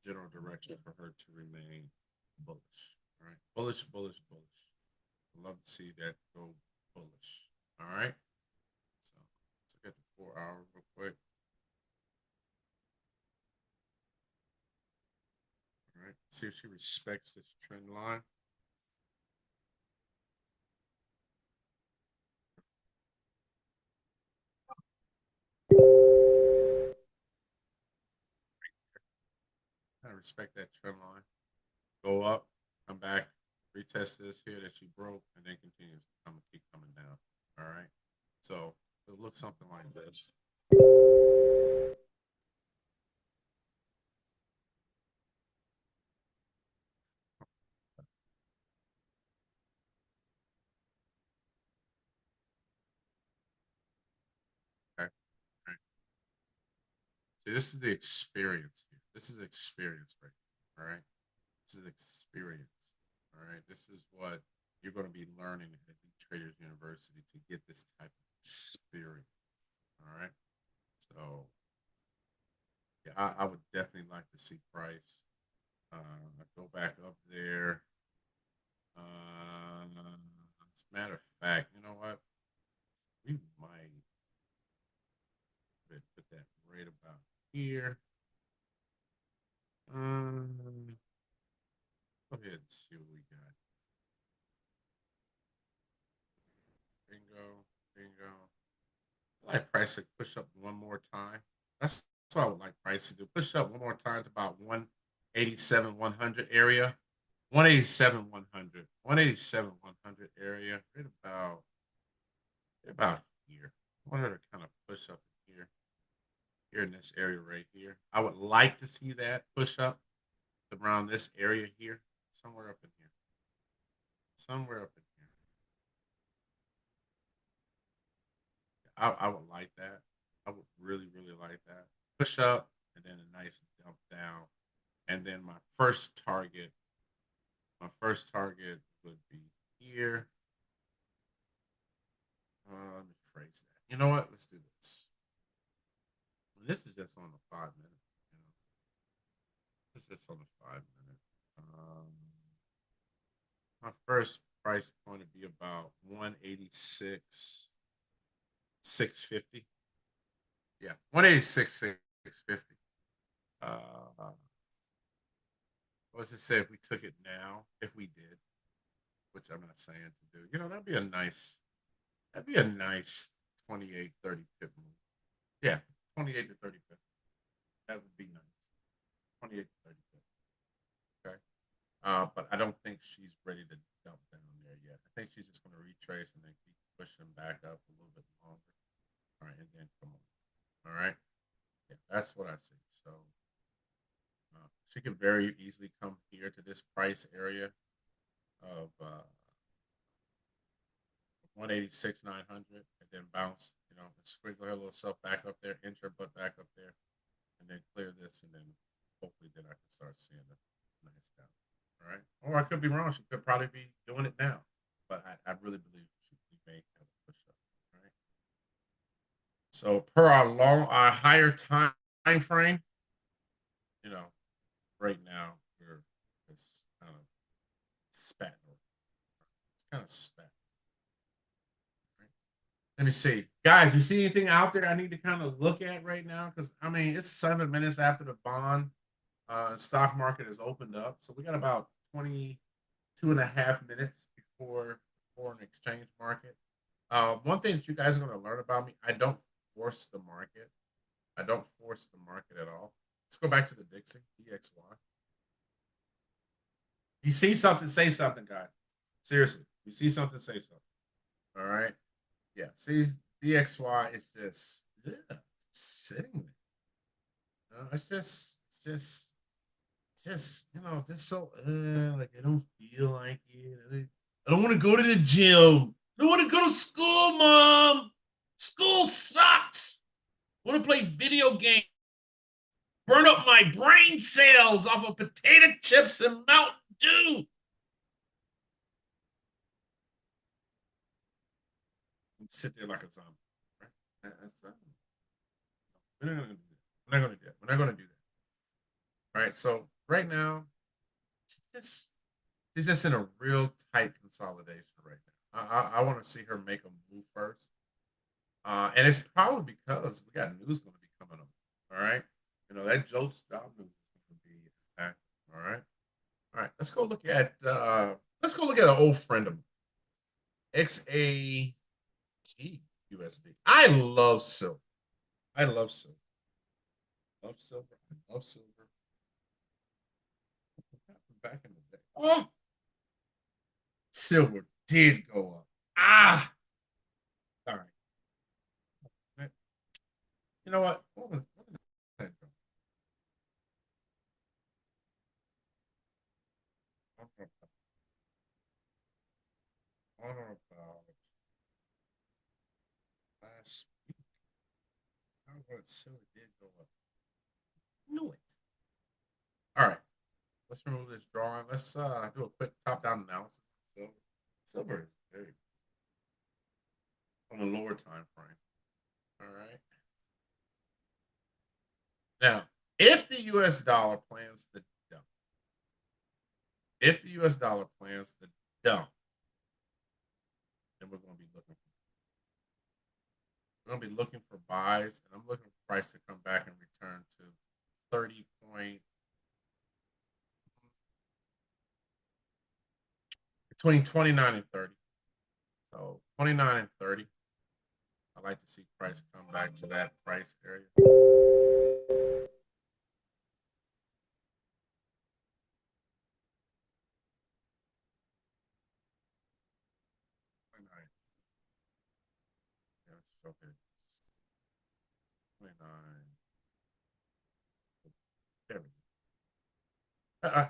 general direction for her to remain bullish. All right. Bullish, bullish, bullish. I'd love to see that go bullish. All right. So let's look at the 4 hour real quick. All right. See if she respects this trend line. I respect that trend line. Go up, come back, retest this here that you broke, and then continues to keep coming down. All right. So it looks something like this. Okay. Right. See, this is the experience here. This is experience right here. All right. This is experience. All right. This is what you're going to be learning at the Traders University to get this type of experience. All right. So yeah, I would definitely like to see price go back up there. As a matter of fact, you know what? We might put that right about here. Go ahead and see what we got. Bingo, bingo. I like price to push up one more time. That's what I would like price to do. Push up one more time to about 187, 100 area. 187, 100. 187, 100 area. Right about here. I want her to kind of push up here in this area right here. I would like to see that push up around this area here, somewhere up in here, somewhere up in here. I would like that. I would really, really like that. Push up and then a nice dump down. And then my first target would be here. Let me phrase that. You know what? Let's do this. And this is just on the 5 minute. You know, this is just on the 5 minute. My first price point would be about 186, 650. Yeah, 186, 650. Let's just say if we took it now, if we did, which I'm not saying to do, that'd be a nice 28, 30 pip move. Yeah, 28 to 30 pip. That would be nice. 28 to 30 pip. Okay. But I don't think she's ready to dump down there yet. I think she's just going to retrace and then keep pushing back up a little bit longer. All right, and then come on. All right. Yeah, that's what I see. So she can very easily come here to this price area of 186, 900, and then bounce, and sprinkle her little self back up there, inch her butt back up there, and then clear this, and then hopefully then I can start seeing a nice down. All right. Or I could be wrong. She could probably be doing it now, but I really believe she may have a push up. All right. So per our higher time frame, right now we're just kind of spat. It's kind of spat. Right? Let me see, guys. You see anything out there I need to kind of look at right now? Because I mean, it's 7 minutes after the bond stock market has opened up, so we got about 22.5 minutes before foreign exchange market. One thing that you guys are going to learn about me, I don't force the market. I don't force the market at all. Let's go back to the Dixie, DXY. You see something, say something, guys. Seriously, you see something, say something. All right. Yeah. See, DXY is just sitting there. It's just so like I don't feel like it. I don't want to go to the gym. I don't want to go to school, Mom. School sucks. I want to play video games. Burn up my brain cells off of potato chips and Mountain Dew. And sit there like a zombie. Right? We're not going to do that. We're not going to do that. We're not going to do that. All right. So right now, she's just in a real tight consolidation right now. I want to see her make a move first. And it's probably because we got news going to be coming up. All right. That Jolt's job news is going to be active. All right. All right. Let's go look at an old friend of mine. XAG USD. I love silver. I love silver. Love silver. I love silver. Back in the day. Oh, silver did go up. Ah, all right. You know what? What was that? About last week. How about silver did go up? Knew it. All right. Let's remove this drawing. Let's do a quick top-down analysis. Silver is very on the lower time frame. All right. Now, if the US dollar plans to dump, then we're going to be looking for buys, and I'm looking for price to come back and return to 30 point between 29 and 30. So 29 and 30. I like to see price come back to that price area. Yeah, okay. 29. There we go.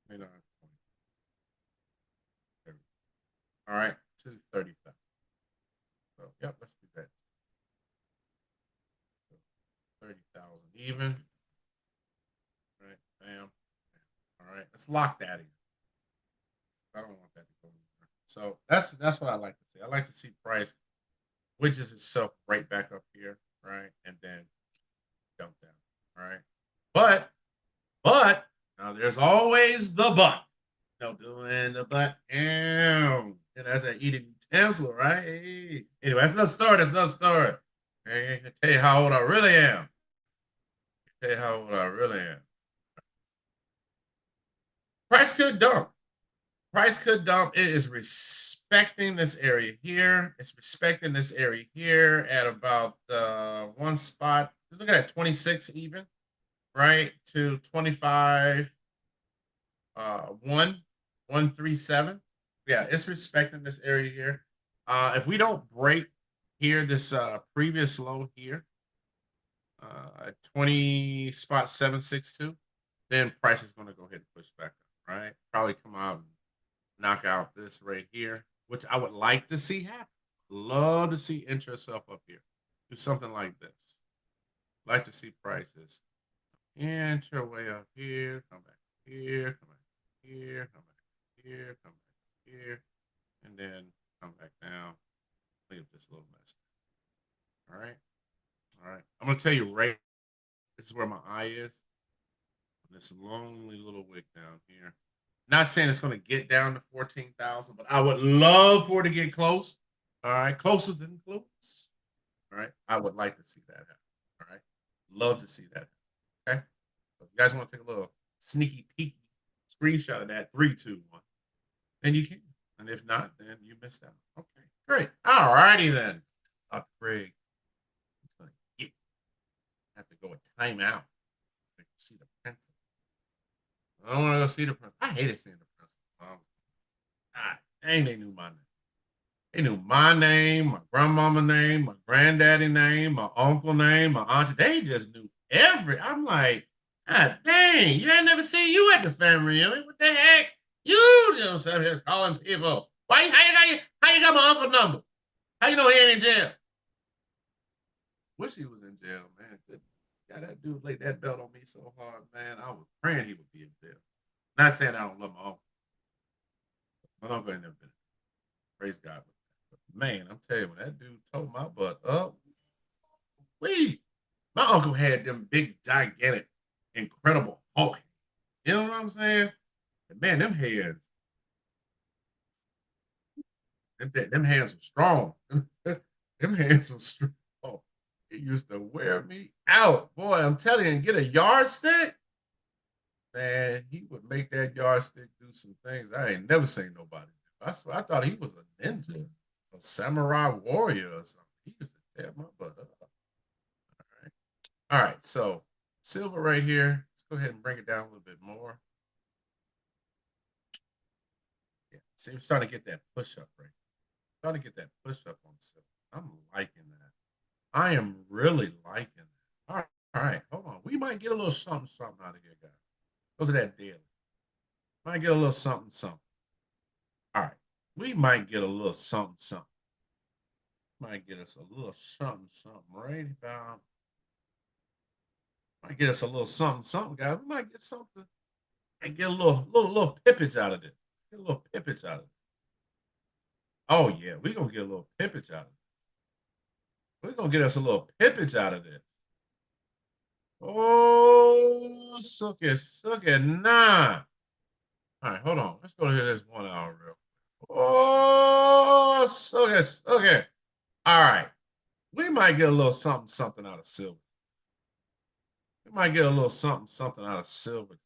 29. All right, 235. So, yep, let's do that. 30,000 even. All right, bam. All right, let's lock that in. I don't want that to go anywhere. So that's what I like to see. I like to see price widgets itself right back up here, right? And then jump down. All right. But now there's always the but. No doing the but. And that's that eating utensil, right? Hey. Anyway, that's another story. That's another story. Hey, I can tell you how old I really am. I can tell you how old I really am. Price could dump. Price could dump. It is respecting this area here. It's respecting this area here at about one spot. Look at that, 26 even, right? To 25, 137. Yeah, it's respecting this area here. If we don't break here, this previous low here, 20 spot 762, then price is going to go ahead and push back up, right? Probably come out and knock out this right here, which I would like to see happen. Love to see interest up here. Do something like this. Like to see prices inch your way up here, come back here, come back here, come back here, come back here, and then come back down. Leave this little mess. All right. All right. I'm going to tell you right. This is where my eye is. This lonely little wick down here. Not saying it's going to get down to 14,000, but I would love for it to get close. All right. Closer than close. All right. I would like to see that happen. All right. Love to see that happen. Okay. So if you guys want to take a little sneaky peek screenshot of that 3, 2, 1, then you can. And if not, then you missed out. Okay. Great. All righty then. Upgrade. Have to go a timeout. See the pencil. I don't want to go see the pencil. I hated seeing the pencil. God dang, they knew my name. They knew my name, my grandmama name, my granddaddy name, my uncle name, my auntie. They just knew I'm like, God dang, you ain't never seen you at the family reunion. What the heck? You know what I'm saying? Calling people. Why? How you got my uncle number? How you know he ain't in jail? Wish he was in jail, man. Good. God, that dude laid that belt on me so hard, man. I was praying he would be in jail. Not saying I don't love my uncle. My uncle ain't never been. Praise God. But man, I'm telling you, when that dude told my butt up, my uncle had them big, gigantic, incredible Hulk. You know what I'm saying? And man, them hands, them hands were strong. Them hands were strong. It used to wear me out. Boy, I'm telling you, and get a yardstick, man, he would make that yardstick do some things I ain't never seen nobody do. I thought he was a ninja, a samurai warrior or something. He used to tear my butt up. All right. All right, so silver right here. Let's go ahead and bring it down a little bit more. Yeah, see, I'm starting to get that push up right. Starting to get that push up on silver. I'm liking that. I am really liking that. All right, hold on. We might get a little something out of here, guys. Go to that daily. Might get a little something. All right. We might get a little something. Might get us a little something right about. Might get us a little something, guys. We might get something. And get a little pippage out of it. Get a little pippage out of it. Oh, yeah. We're going to get a little pippage out of it. We're going to get us a little pippage out of this. Oh, suck it, nah. All right, hold on. Let's go to this 1 hour real quick. Oh, okay. All right. We might get a little something out of silver. We might get a little something out of silver.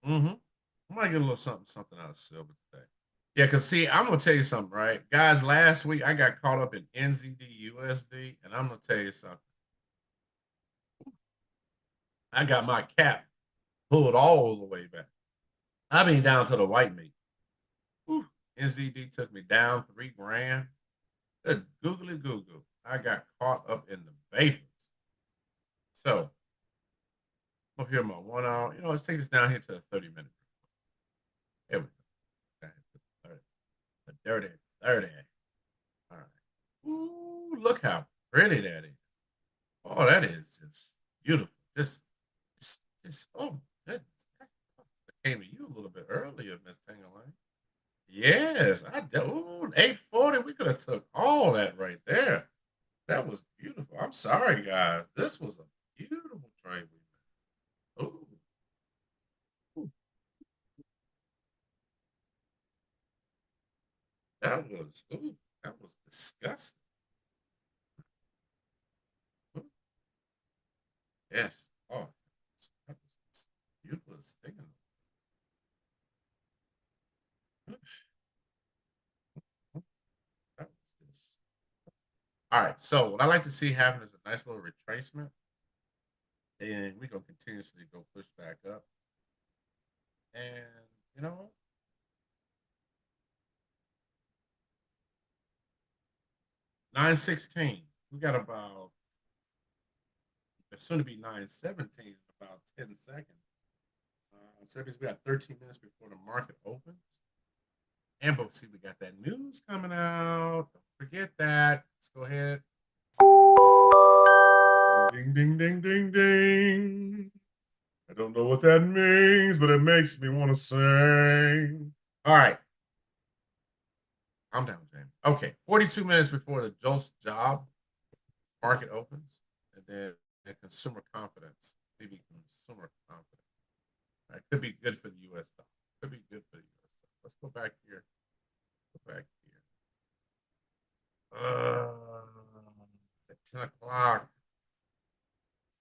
We might get a little something out of silver today. Yeah, because see, I'm going to tell you something, right? Guys, last week I got caught up in NZD USD, and I'm going to tell you something. I got my cap pulled all the way back. I mean, down to the white meat. Whew. NZD took me down 3 grand. Good googly Google. I got caught up in the vapors. So, over here, my 1 hour. You know, let's take this down here to a 30-minute. There we go. The dirty 30. All right. Ooh, look how pretty that is. Oh, that is just beautiful. Just oh, that came to you a little bit earlier, Miss Tangerline. Yes, ooh, 840. We could have took all that right there. That was beautiful. I'm sorry, guys. This was a beautiful trade we made. Oh, that was disgusting. Ooh, yes. Oh, that was beautiful thing. That was just... All right. So what I like to see happen is a nice little retracement, and we're gonna continuously go push back up. And you know, 9:16. We got about... it's soon to be 9:17 in about 10 seconds. So we got 13 minutes before the market opens. And both see we got that news coming out. Don't forget that. Let's go ahead. Ding, ding, ding, ding, ding. I don't know what that means, but it makes me want to sing. All right. I'm down, James. Okay. 42 minutes before the JOLTS job market opens. And then consumer confidence. Maybe consumer confidence. That could be good for the U.S. dollar. Could be good for the U.S. dollar. Let's go back here. Go back here. At 10 o'clock.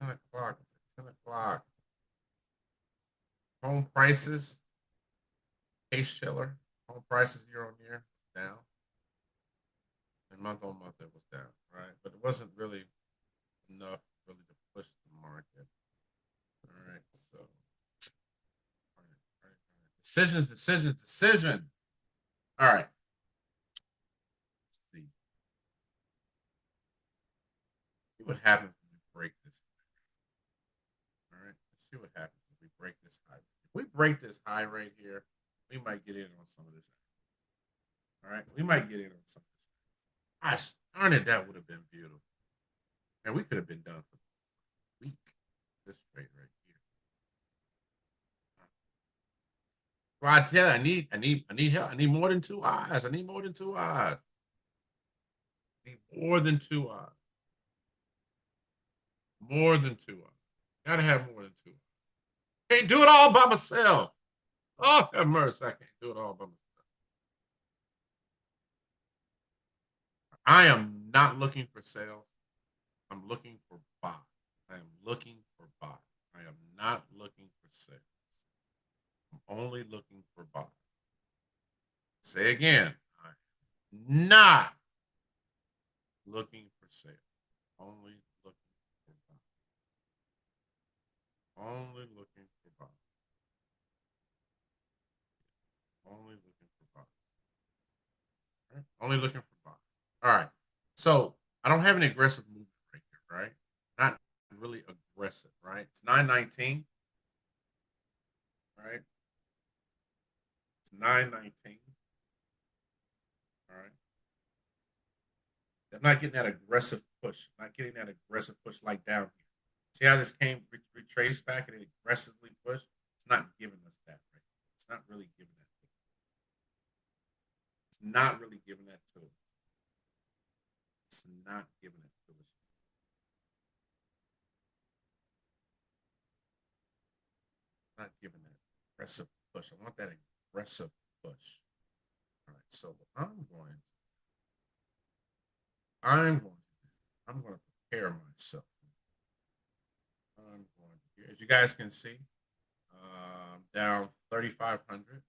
10 o'clock. 10 o'clock. Home prices. Case Shiller. Home prices year on year down. And month on month it was down, right? But it wasn't really enough really to push the market. All right, so all right. Decision. All right. Let's see. See what happens when we break this. All right. Let's see what happens when we break this high. If we break this high right here, we might get in on some of this. All right. We might get in on some of this. Gosh darn it, that would have been beautiful. And we could have been done for a week. This trade right here. Well, I tell you, I need help. I need more than two eyes. I need more than two eyes. I need more than two eyes. More than two eyes. Gotta have more than two. Can't do it all by myself. Oh, have mercy. I can't do it all by myself. I am not looking for sales. I'm looking for buy. I am looking for buy. I am not looking for sales. I'm only looking for buy. Say again. I'm not looking for sales. Only looking for buy. Only looking for buy. Only looking for buy. Right? Only looking for buy. All right. So I don't have any aggressive movement right here, right? Not really aggressive, right? It's 9:19, right? It's 9:19. All right. I'm not getting that aggressive push. I'm not getting that aggressive push like down here. See how this came retraced back and it aggressively pushed? It's not giving us that, right? It's not really giving that to us. It's not really giving that to us. It's not giving it to us. Not giving that aggressive push. I want that aggressive push. All right, so I'm going to prepare myself. I'm going to, as you guys can see, down 3,500,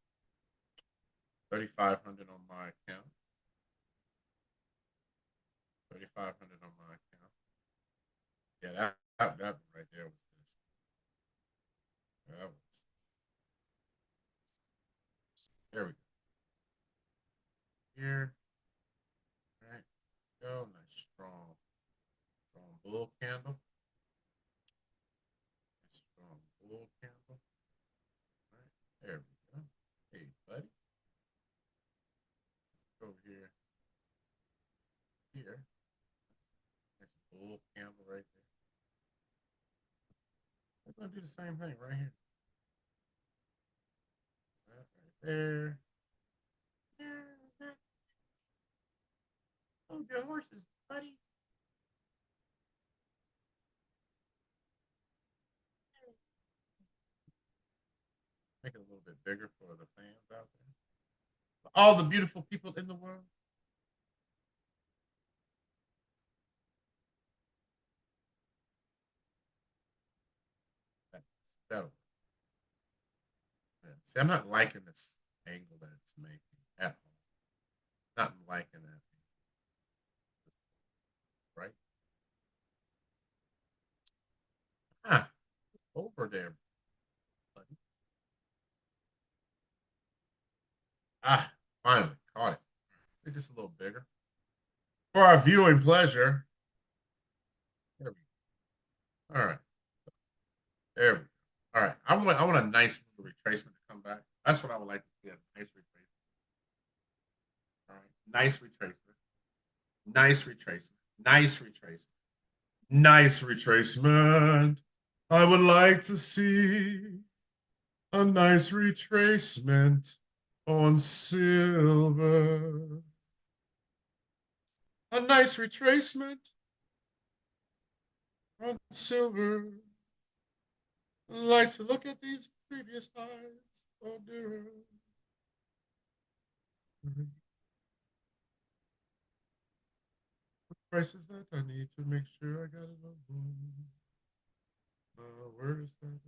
3,500 on my account, 3,500 on my account. Yeah, that right there was this. That was, there we go. Here, right, go, nice strong bull candle. Nice strong bull candle. Right, there we go. Hey, buddy. Over here. Here. Nice bull candle right there. We're gonna do the same thing right here. Right there. Oh, your horses, buddy. Make it a little bit bigger for the fans out there. For all the beautiful people in the world. That's better. See, I'm not liking this angle that it's making at all. Not liking that. Right? Ah, over there, buddy. Ah, finally caught it. Make this a little bigger. For our viewing pleasure. There we go. All right. There we go. All right. I want a nice retracement to come back. That's what I would like to see. A nice retracement. All right. Nice retracement. Nice retracement. Nice retracement. Nice retracement. I would like to see a nice retracement on silver. A nice retracement on silver. I'd like to look at these previous highs. Oh dear. What price is that? I need to make sure I got it on. Where is that?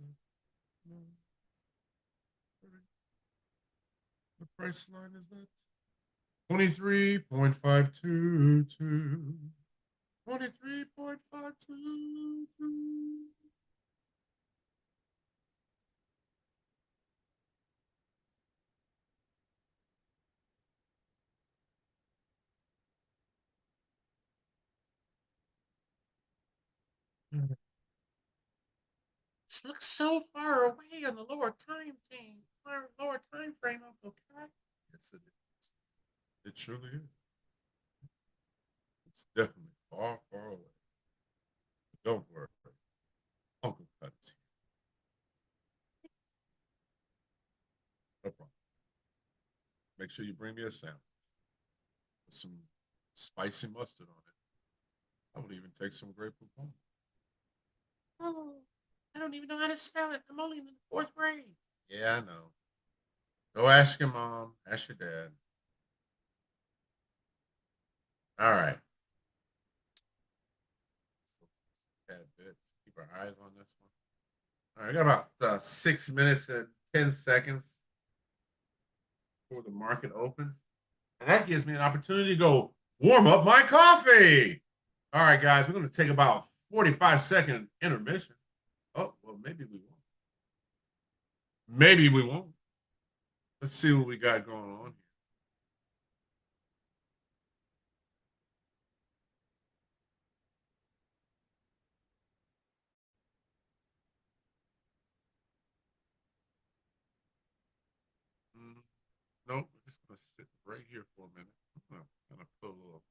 No. What price line is that? 23.522. 23.522. It looks so far away on the lower time frame, UnKle Kutt. Yes, it is. It truly is. It's definitely far, far away. But don't worry, UnKle Kutt is here. No problem. Make sure you bring me a sandwich with some spicy mustard on it. I would even take some grape poupon. Oh, I don't even know how to spell it. I'm only in the fourth grade. Yeah, I know. Go ask your mom. Ask your dad. All right. Keep our eyes on this one. All right, I got about 6 minutes and 10 seconds before the market opens. And that gives me an opportunity to go warm up my coffee. All right, guys, we're going to take about 45-second intermission. Oh, well, maybe we won't. Maybe we won't. Let's see what we got going on here. Nope, we're just going to sit right here for a minute. I'm going to put a little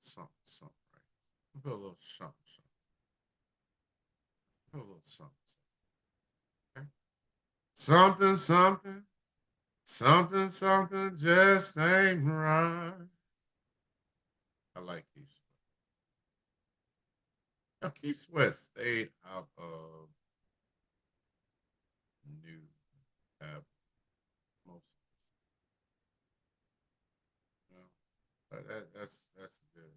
something, something right. Put a little something, something. Put a little something, something. Okay? Something, something, something, something just ain't right. I like Keith Sweat. Now, Keith Sweat stayed out of new tab most. You know, that's good.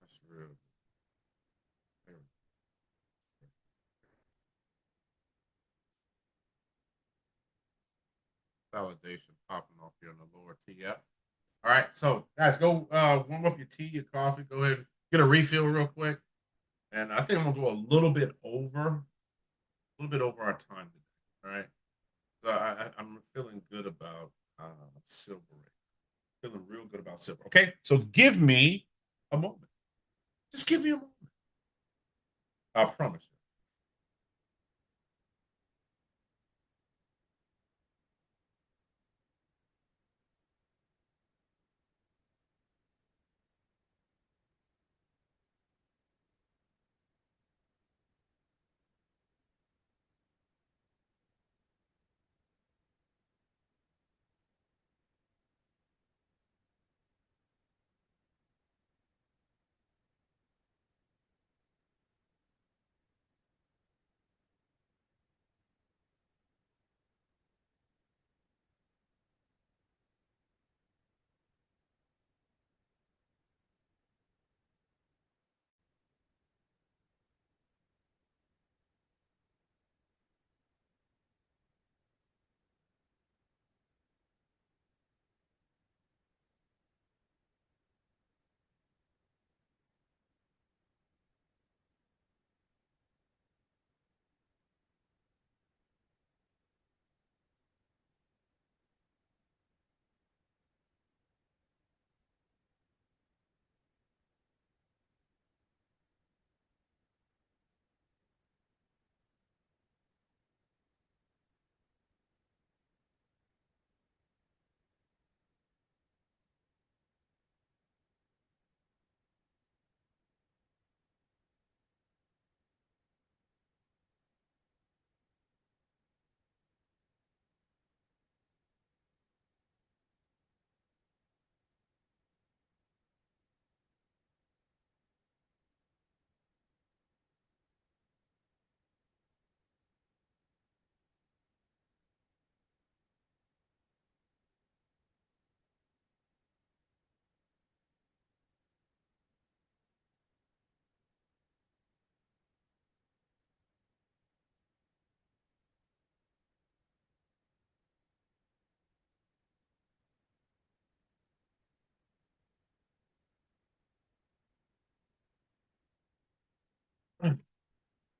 That's real good. Validation popping off here on the lower TF. All right, so guys, go warm up your tea, your coffee. Go ahead, get a refill real quick, and I think I'm gonna go a little bit over our time today. All right, so I'm feeling good about silver. Feeling real good about silver. Okay, so give me a moment. Just give me a moment. I promise you.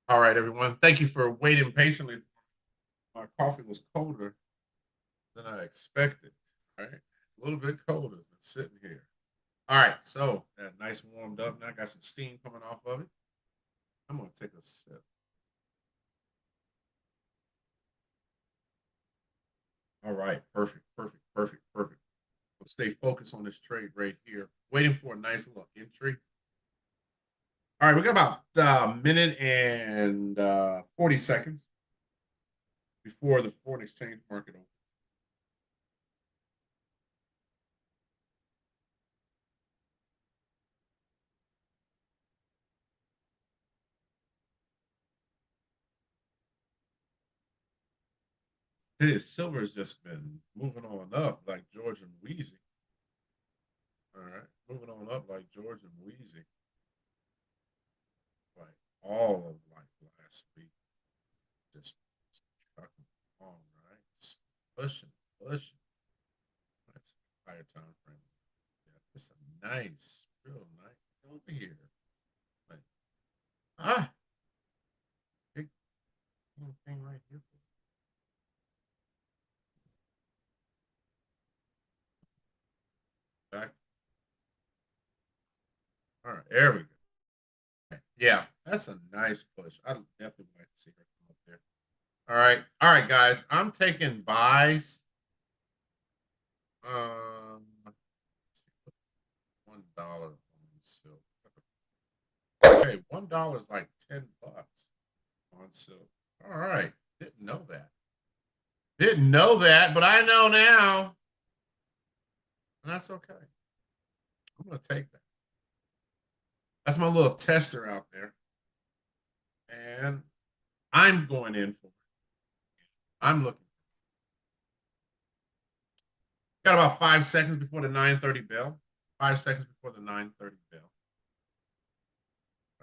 All right, everyone. Thank you for waiting patiently. My coffee was colder than I expected. All right. A little bit colder than sitting here. All right. So that nice warmed up. Now I got some steam coming off of it. I'm going to take a sip. All right. Perfect. Perfect. Perfect. Perfect. Let's stay focused on this trade right here. Waiting for a nice little entry. All right. We got about a minute and 40 seconds before the foreign exchange market opens. Silver has just been moving on up like George and Wheezy. All right, moving on up like George and Wheezy, like all of like last week, just trucking along, right? Just pushing, pushing. That's a higher time frame. Yeah, just a nice, real nice over here. Like, ah, big thing right here. Back. All right, there we go. Yeah, that's a nice push. I definitely like to see her come up there. All right, guys. I'm taking buys. $1 on silk. Okay, $1 is like $10 on silk. All right, didn't know that. Didn't know that, but I know now, and that's okay. I'm gonna take that. That's my little tester out there, and I'm going in for it. I'm looking. Got about 5 seconds before the 9:30 bell. 5 seconds before the 9:30 bell.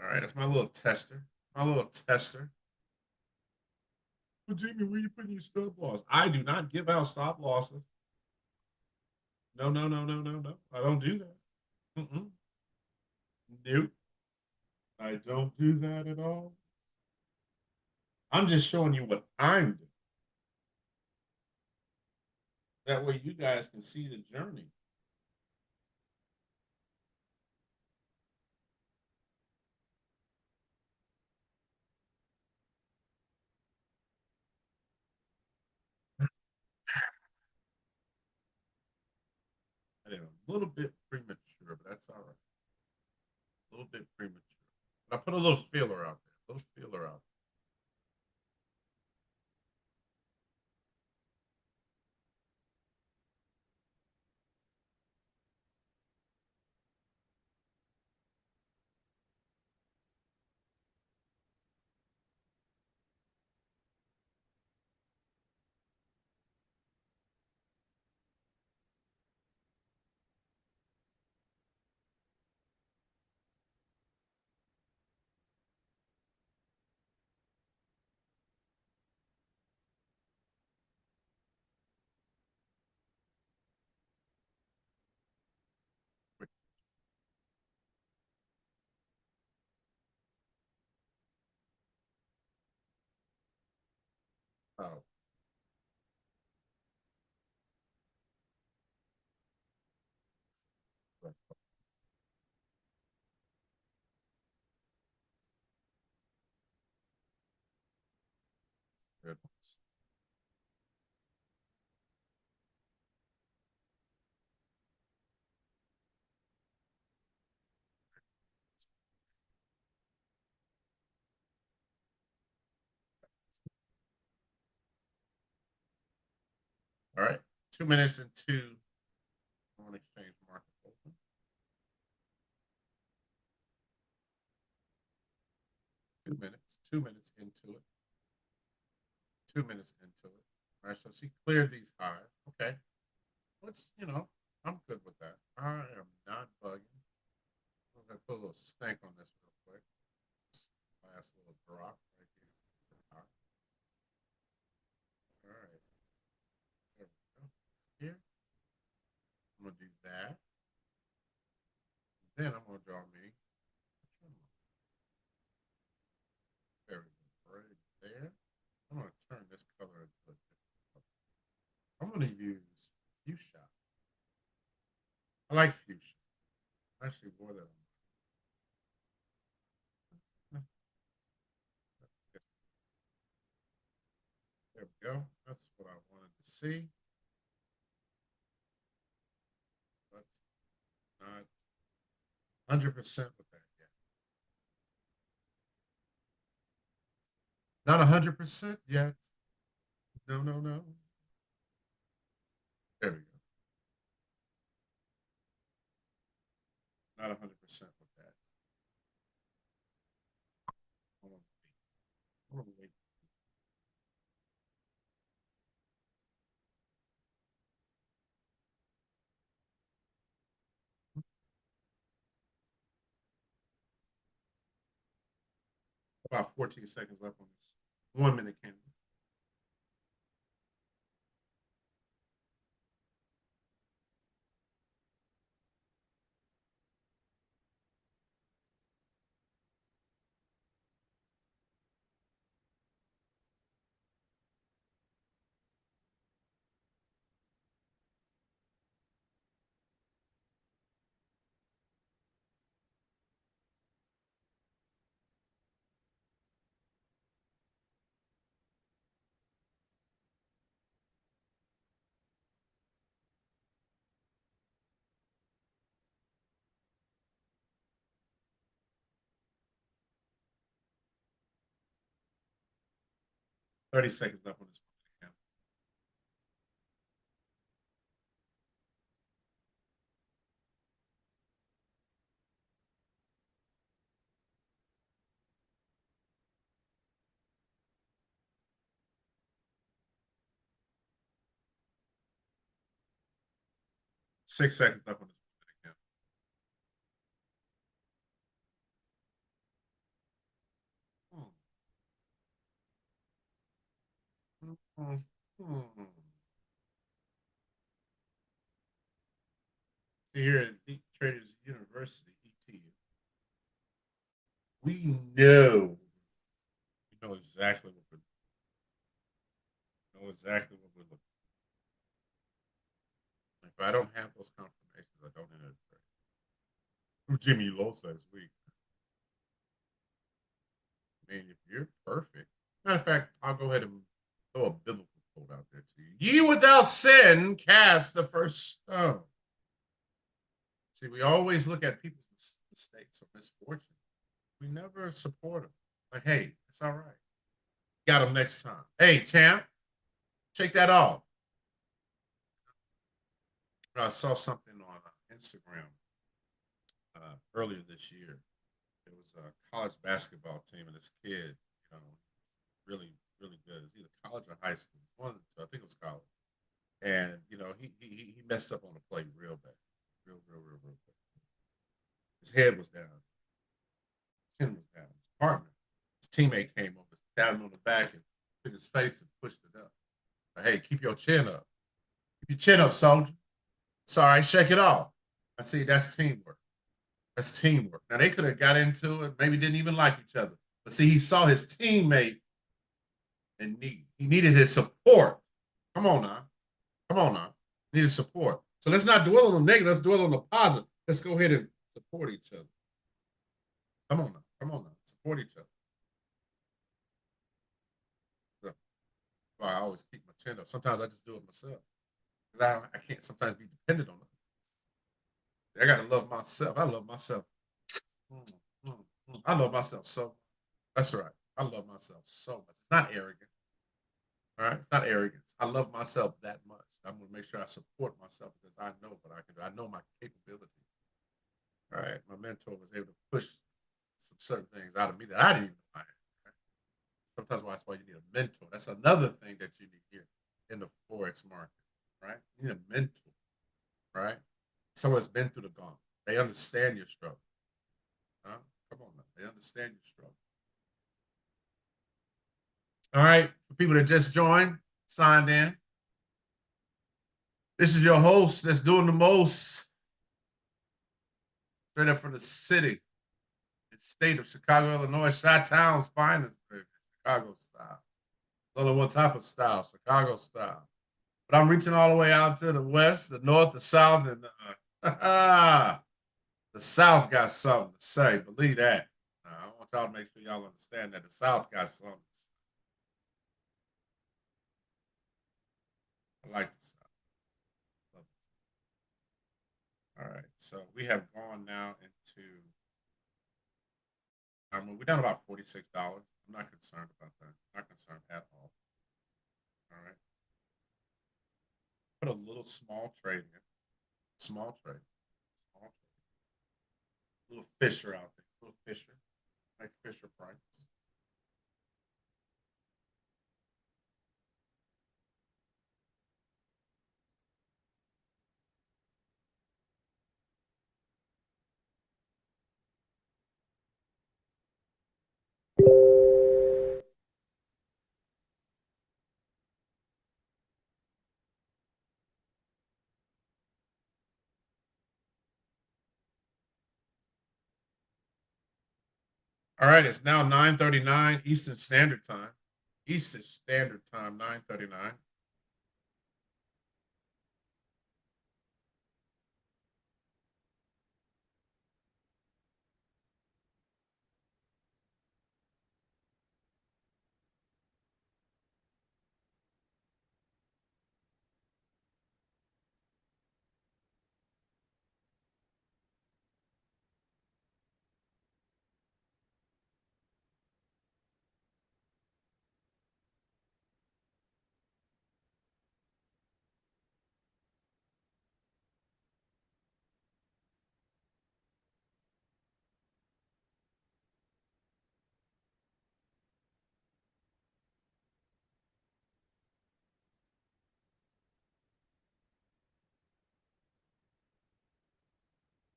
All right, that's my little tester. My little tester. Well, Jamie, where you putting your stop loss? I do not give out stop losses. No, no, no, no, no, no. I don't do that. Mm-mm. Nope. I don't do that at all. I'm just showing you what I'm doing. That way you guys can see the journey. I did a little bit premature, but that's all right. A little bit premature. But I put a little feeler out there. A little feeler out there. Oh, goodness. All right. 2 minutes into foreign exchange market open. 2 minutes. 2 minutes into it. 2 minutes into it. All right. So she cleared these highs. Okay. Which, I'm good with that. I am not bugging. I'm going to put a little stank on this real quick. Last little drop right here. All right. There we go. Here. I'm going to do that. Then I'm going to draw me. There we going to use fuchsia. I like fuchsia. I actually wore that on. There we go. That's what I wanted to see. But not 100% with that yet. Not 100% yet. No, no, no. There we go. Not 100% with that. Hold on. Hold on, wait. About 14 seconds left on this 1 minute candle. Thirty seconds left on this 1 minute candle. 6 seconds left on this 1 minute candle. Here at Deep Traders University, ETU, we know exactly what we're looking. If I don't have those confirmations, I don't enter the trade. Jimmy lost last week. I mean, if you're perfect, matter of fact, I'll go ahead and throw a biblical quote out there to you. Ye without sin cast the first stone. See, we always look at people's mistakes or misfortune. We never support them. Like, hey, it's all right. Got them next time. Hey, champ, check that off. I saw something on Instagram earlier this year. It was a college basketball team, and this kid, really, really good. It's either college or high school. I think it was college. And he messed up on the play real bad, real bad. His head was down, chin was down. His partner, his teammate came over, tapped him on the back, and took his face and pushed it up. Like, hey, keep your chin up. Keep your chin up, soldier. Sorry, shake it off. I see that's teamwork. That's teamwork. Now they could have got into it, maybe didn't even like each other. But see, he saw his teammate in need. He needed his support. Come on now. Come on now. Needed support. So let's not dwell on the negative. Let's dwell on the positive. Let's go ahead and support each other. Come on now. Come on now. Support each other. So, I always keep my chin up. Sometimes I just do it myself. Because I can't sometimes be dependent on it. I got to love myself. I love myself. I love myself so. That's right. I love myself so much. It's not arrogant. All right. It's not arrogance. I love myself that much. I'm going to make sure I support myself because I know what I can do. I know my capability. All right. My mentor was able to push some certain things out of me that I didn't even know I had. Right? Sometimes that's why you need a mentor. That's another thing that you need here in the Forex market. Right? You need a mentor. Right? Someone that's been through the gauntlet. They understand your struggle. Huh? Come on now. They understand your struggle. All right. For people that just joined, signed in. This is your host that's doing the most. Straight up from the city and state of Chicago, Illinois, Chi-Town's finest, baby. Chicago style. There's only one type of style, Chicago style. But I'm reaching all the way out to the west, the north, the south, and the South got something to say. Believe that. I want y'all to make sure y'all understand that the South got something to say. I like the South. All right, so we have gone now into. We're down about $46. I'm not concerned about that. Not concerned at all. All right. Put a little small trade in. Small trade. Small trade. Little Fisher out there. Little Fisher. Like Fisher Price. All right, it's now 9:39 Eastern Standard Time. Eastern Standard Time, 9:39.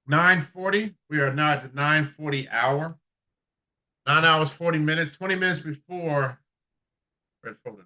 9:40. We are now at the 9:40 hour. 9 hours, 40 minutes, 20 minutes before Red Folder.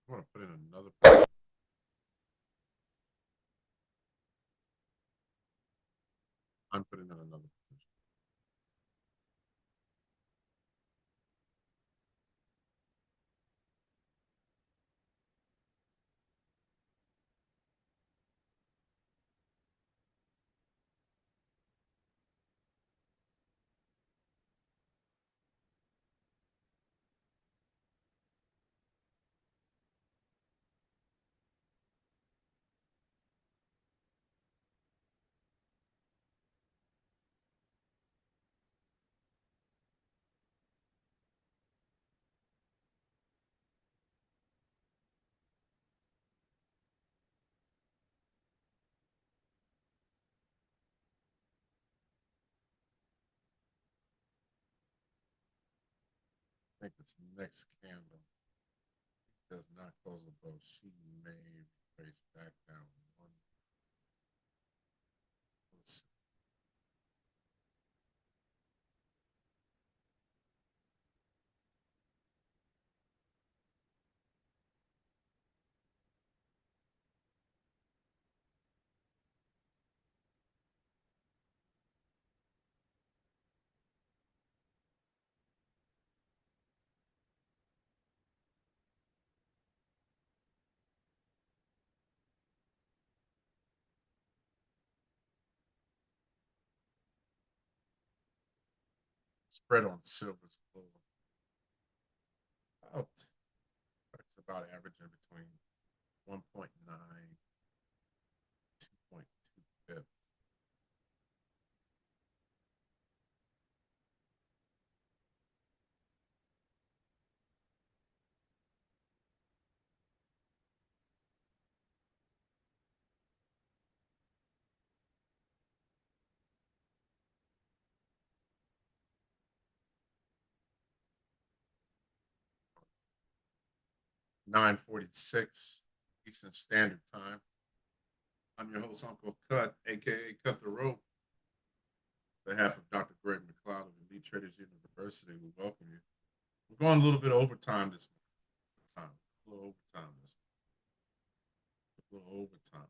I want to put in another position. I'm putting in another position. I think this next candle does not close above. She may retrace back down one. Spread on silver's floor. It's about averaging between 1.9, 2.2 pips. $9:46 Eastern Standard Time. I'm your host, UnKle Kutt, aka Cut the Rope. On behalf of Dr. Greg McLeod of Elite Traders University, we welcome you. We're going a little bit overtime this time. A little overtime this A little overtime.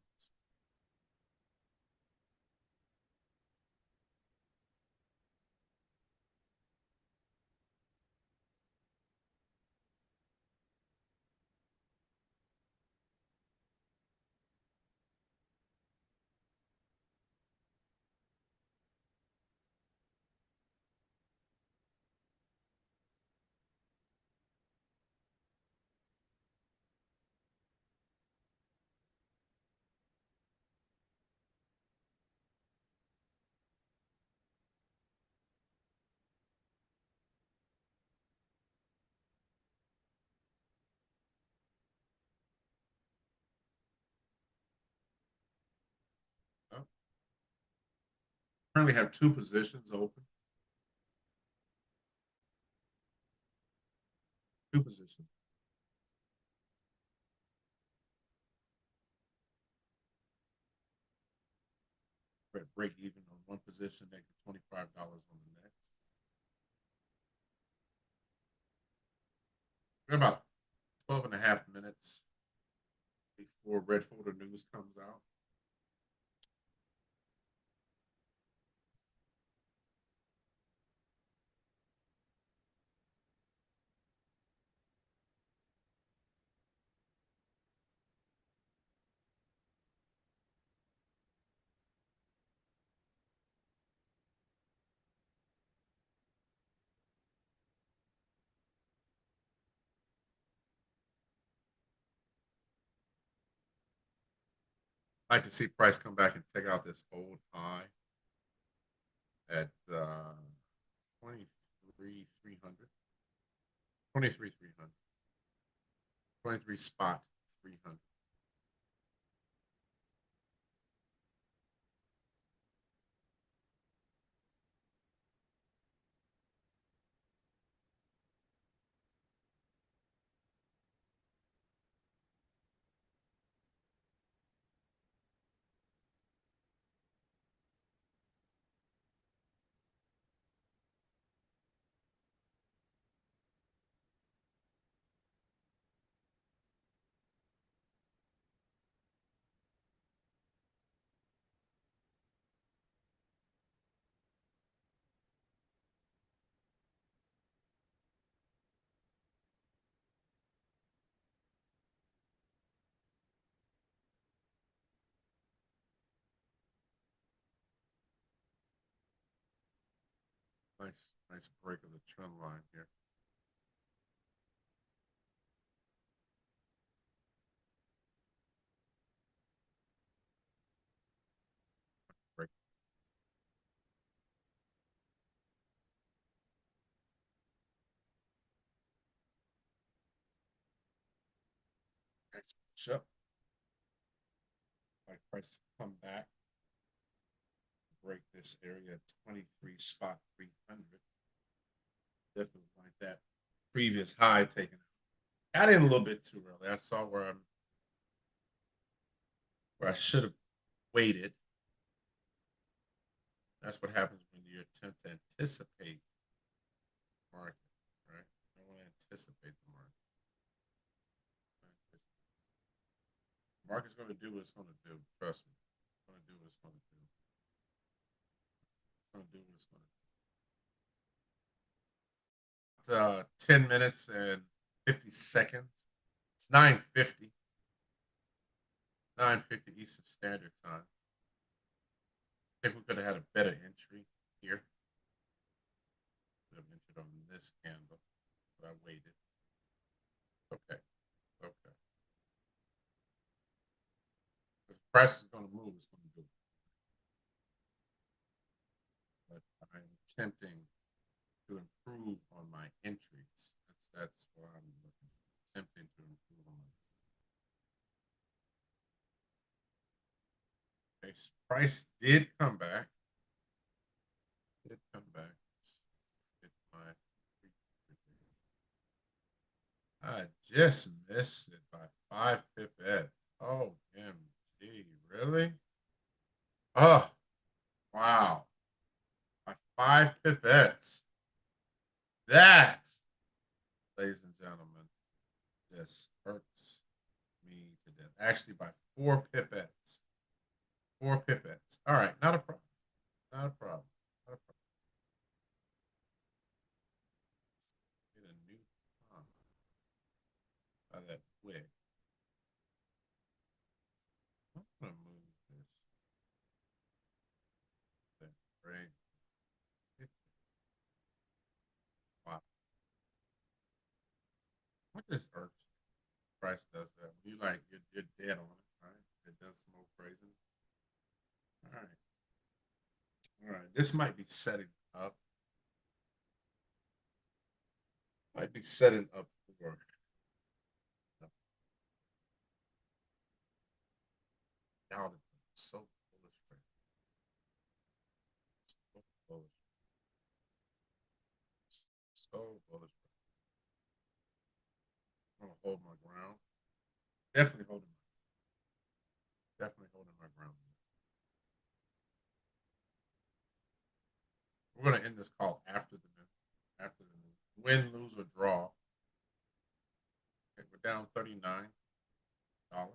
Currently have two positions open. Two positions. We're at break even on one position, making $25 on the next. We're about 12 and a half minutes before red folder news comes out. I'd like to see price come back and take out this old high at 23,300. 23,300. 23 spot 300. Nice break of the trend line here. Break. Nice push up. Like price to come back, break this area at 23 spot 300. Definitely like that previous high taken out. Got in a little bit too early. I saw where I should have waited. That's what happens when you attempt to anticipate the market, right? You don't want to anticipate the market. The market's going to do what it's going to do. Trust me. It's going to do what it's going to do. It's going to do what it's going to do. 10 minutes and 50 seconds. It's 9:50. 9:50 Eastern Standard Time. I think we could have had a better entry here. Could have entered on this candle, but I waited. Okay. Okay. If the price is going to move, it's going to do it. But I'm attempting to improve on my entries. That's what I'm looking for. Attempting to improve on my. Okay, price did come back. Did come back. Hit my. I just missed it by 5 pips. Oh, MG, really? Oh, wow. By 5 pipettes. That, ladies and gentlemen, just hurts me to death. Actually, by 4 pipettes. 4 pipettes. All right, not a problem. Not a problem. Not a problem. Get a new by that wick. I'm gonna move this. That break. Wow. What does Earth price does that? You like you're dead on it, right? It does some more crazy. All right. All right. This might be setting up. Might be setting up for out of so bullish right so bullish. So bullish. I'm gonna hold my ground. Definitely holding my ground. We're gonna end this call after the win, lose, or draw. Okay, we're down $39. Ow.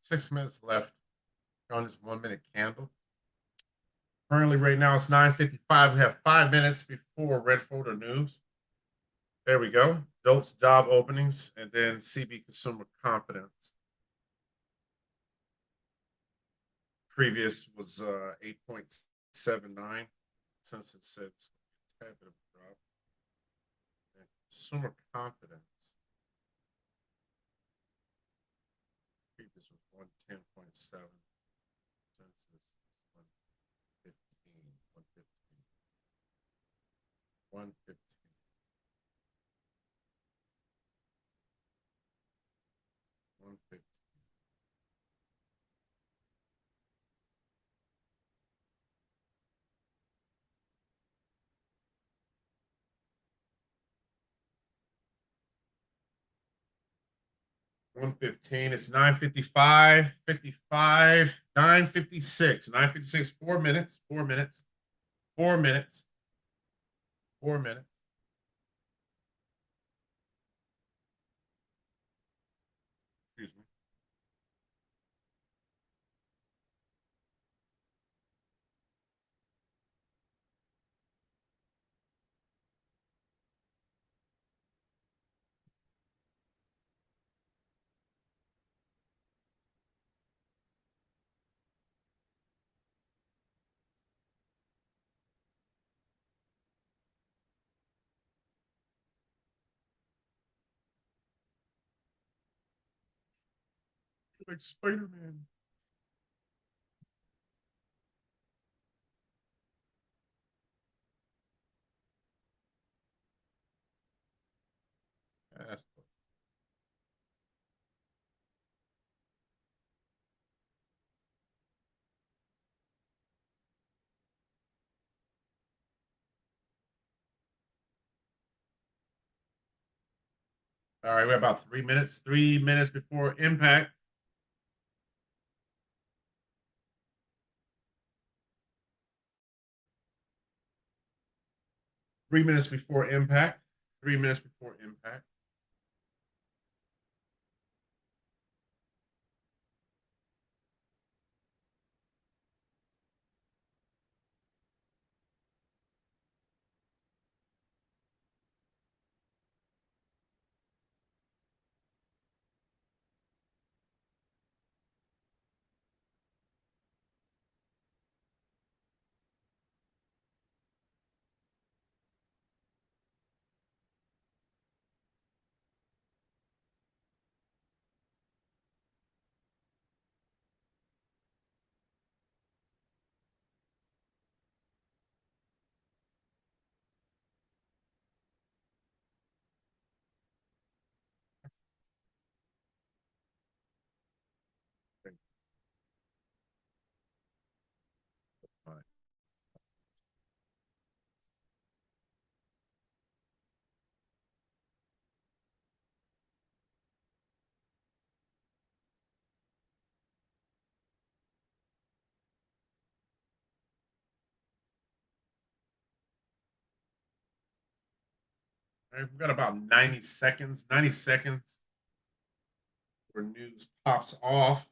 6 minutes left on this 1 minute candle. Currently, right now, it's 9:55. We have 5 minutes before red folder news. There we go. Dolt's job openings and then CB consumer confidence. Previous was 8.79. Since it said a tad bit of a drop. And consumer confidence. Previous was 110.7. Census 115. 115. 115. 115. 115. It's 9:55, 55, 9:56, 9:56. 4 minutes, 4 minutes, 4 minutes, 4 minutes. Excuse me. Like Spider-Man. That's all right. We're about 3 minutes. 3 minutes before impact. Three minutes before impact. 3 minutes before impact. All right. All right, we've got about 90 seconds. 90 seconds where news pops off.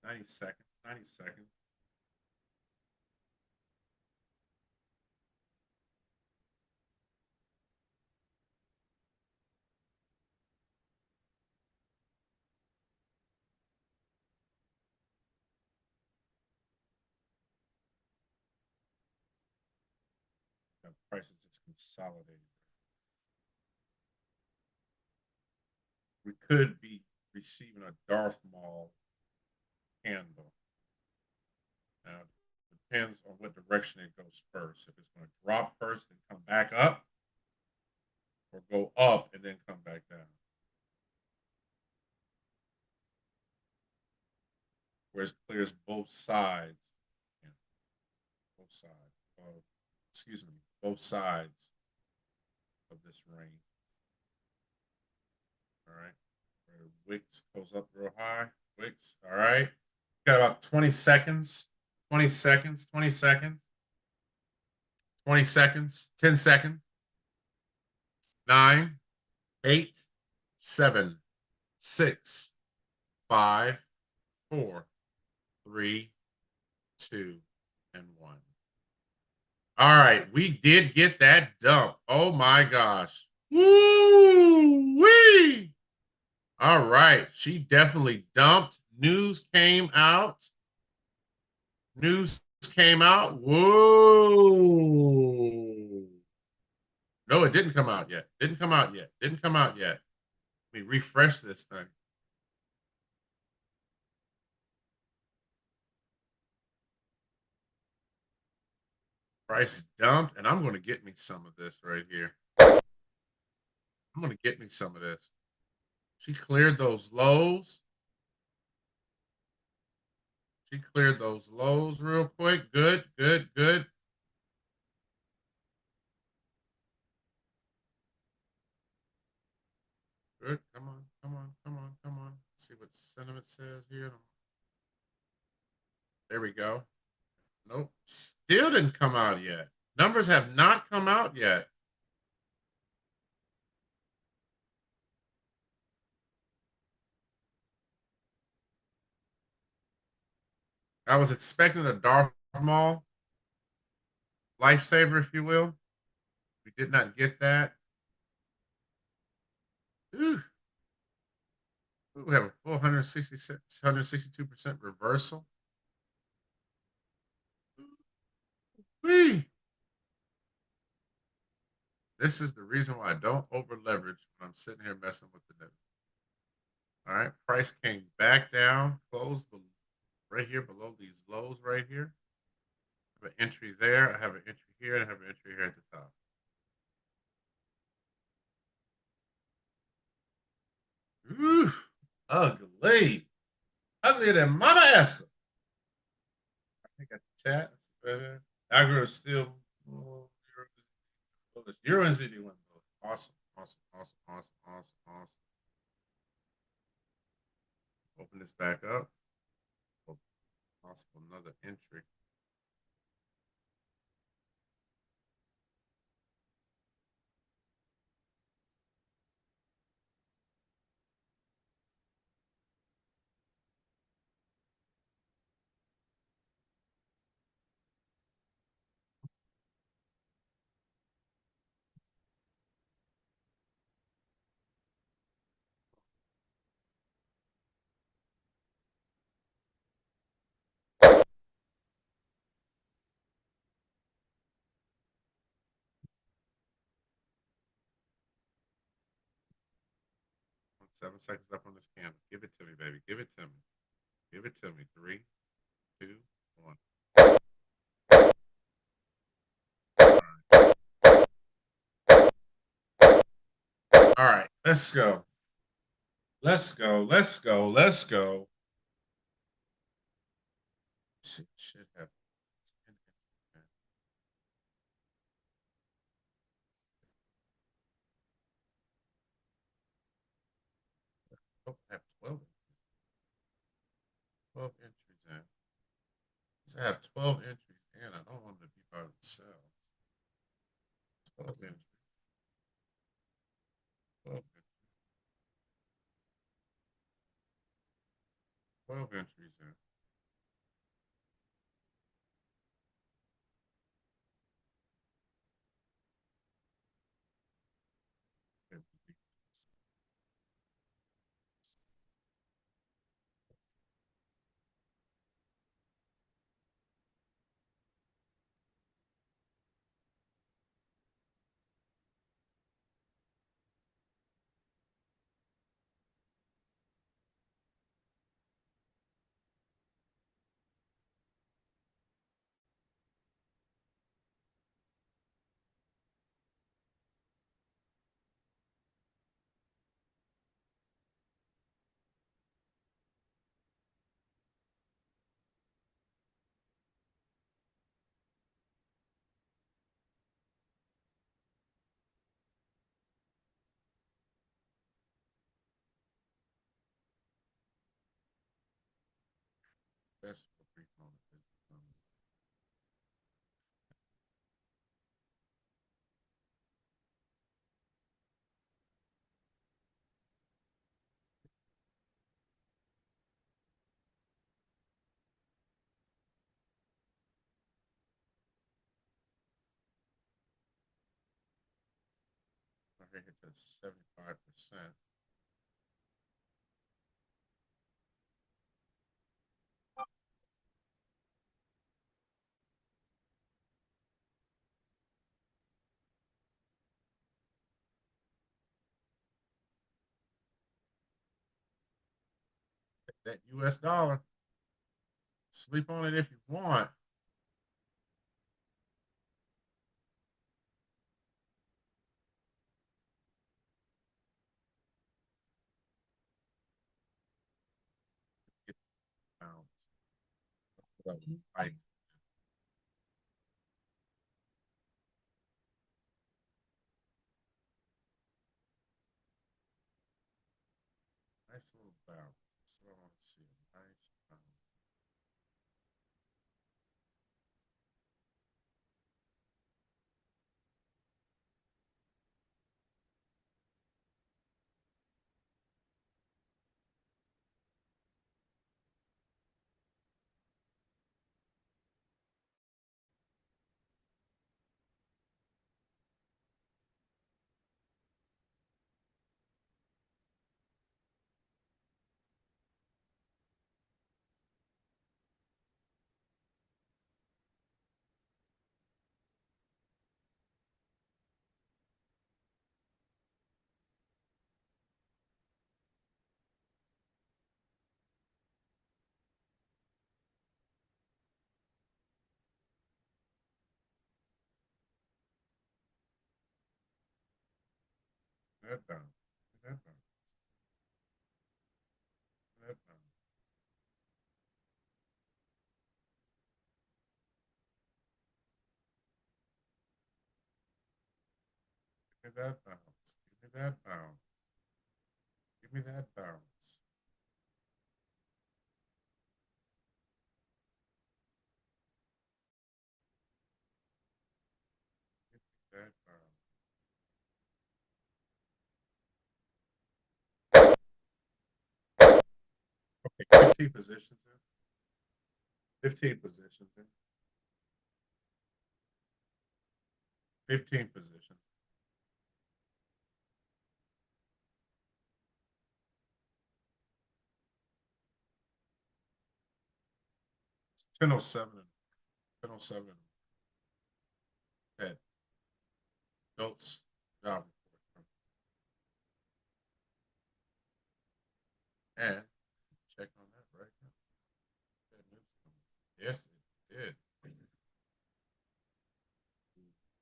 90 seconds. 90 seconds. The price is just consolidating. We could be receiving a Darth Maul candle. Now, it depends on what direction it goes first. If it's going to drop first and come back up, or go up and then come back down. Where it clears both sides. Yeah, both sides. Excuse me, both sides of this range. All right. Where Wicks goes up real high. Wicks. All right. Got about 20 seconds. 20 seconds. 20 seconds. 20 seconds. 10 seconds. 9, 8, 7, 6, 5, 4, 3, 2, and 1. All right, we did get that dump. Oh my gosh. Woo-wee! All right, she definitely dumped. News came out. News came out. Whoa. No, it didn't come out yet. Didn't come out yet. Didn't come out yet. Let me refresh this thing. Price dumped, and I'm going to get me some of this right here. I'm going to get me some of this. She cleared those lows. She cleared those lows real quick. Good, good, good. Good. Come on, come on, come on, come on. Let's see what sentiment says here. There we go. Nope. Still didn't come out yet. Numbers have not come out yet. I was expecting a Darth Maul lifesaver, if you will. We did not get that. Ooh. We have a full 166, 162% reversal. Whee! This is the reason why I don't over leverage when I'm sitting here messing with the net. All right, price came back down, closed right here below these lows right here. I have an entry there, I have an entry here, and I have an entry here at the top. Ooh, ugly. Uglier than Mama Esther. I think I chat. Agro is still Euro and ZD went awesome, awesome, awesome, awesome, awesome, awesome. Open this back up. Possible another entry. Seven seconds left on this candle. Give it to me, baby. Give it to me. Give it to me. 3, 2, 1. All right, let's go. Let's go. Let's go. Let's go. Should have 12. 12 entries in. I have 12 entries in. I don't want to be by themselves. 12 entries. 12 entries. 12 entries in. Best for brief moment. here hit to 75%. That US dollar. Sleep on it if you want. Get pounds. Right. Nice little bounce. That's what I want to see. A nice bounce. That bounce. That bounce. That bounce. Give me that bounce. Give me that bounce. Give me that bounce. Give me that bounce. Okay, 15 positions in. 15 positions in. 15 positions. It's 10:07. 10:07. Head. Notes. Job report. And check on that right now. Yes, it did.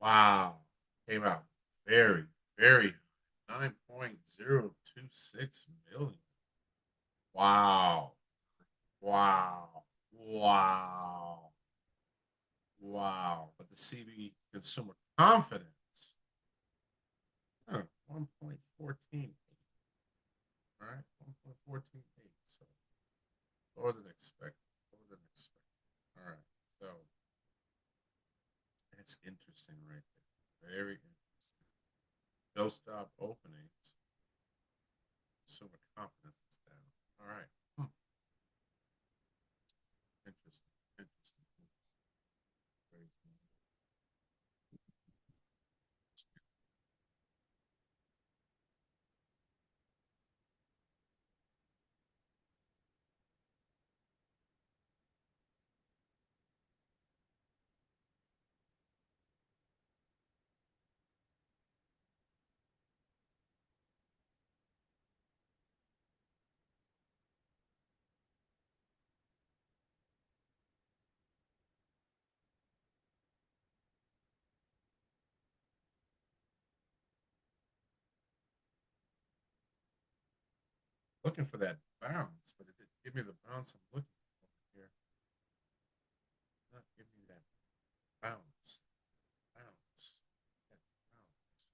Wow. Came out very, very 9.026 million. Wow. Wow. Wow. Wow. But the CB consumer confidence, 1.148. All right. 1.148. So lower than expected. Lower than expected. All right. So it's interesting right there. Very interesting. No stop openings. Consumer confidence is down. All right. Interesting. Interesting. Looking for that bounce, but it didn't give me the bounce I'm looking for here. Not give me that bounce. Bounce. That bounce.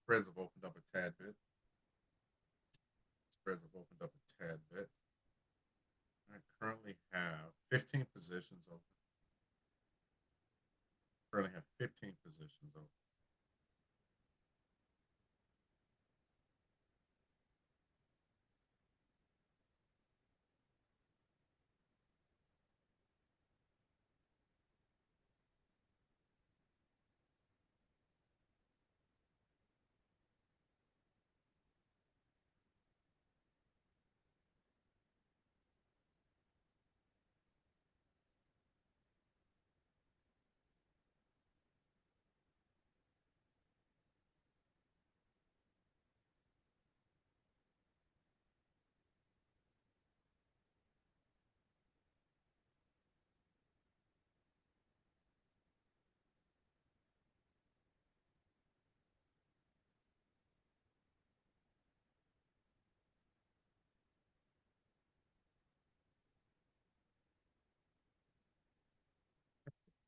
Spreads have opened up a tad bit. Spreads have opened up a tad bit. I currently have 15 positions open. Currently have 15 positions open.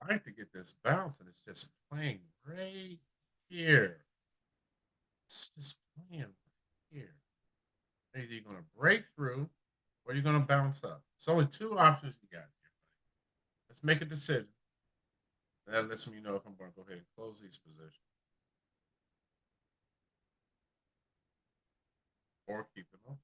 I like to get this bounce, and it's just playing right here. It's just playing right here. Either you're going to break through or you're going to bounce up. It's only two options you got here. Let's make a decision. That lets me know if I'm going to go ahead and close these positions or keep it on.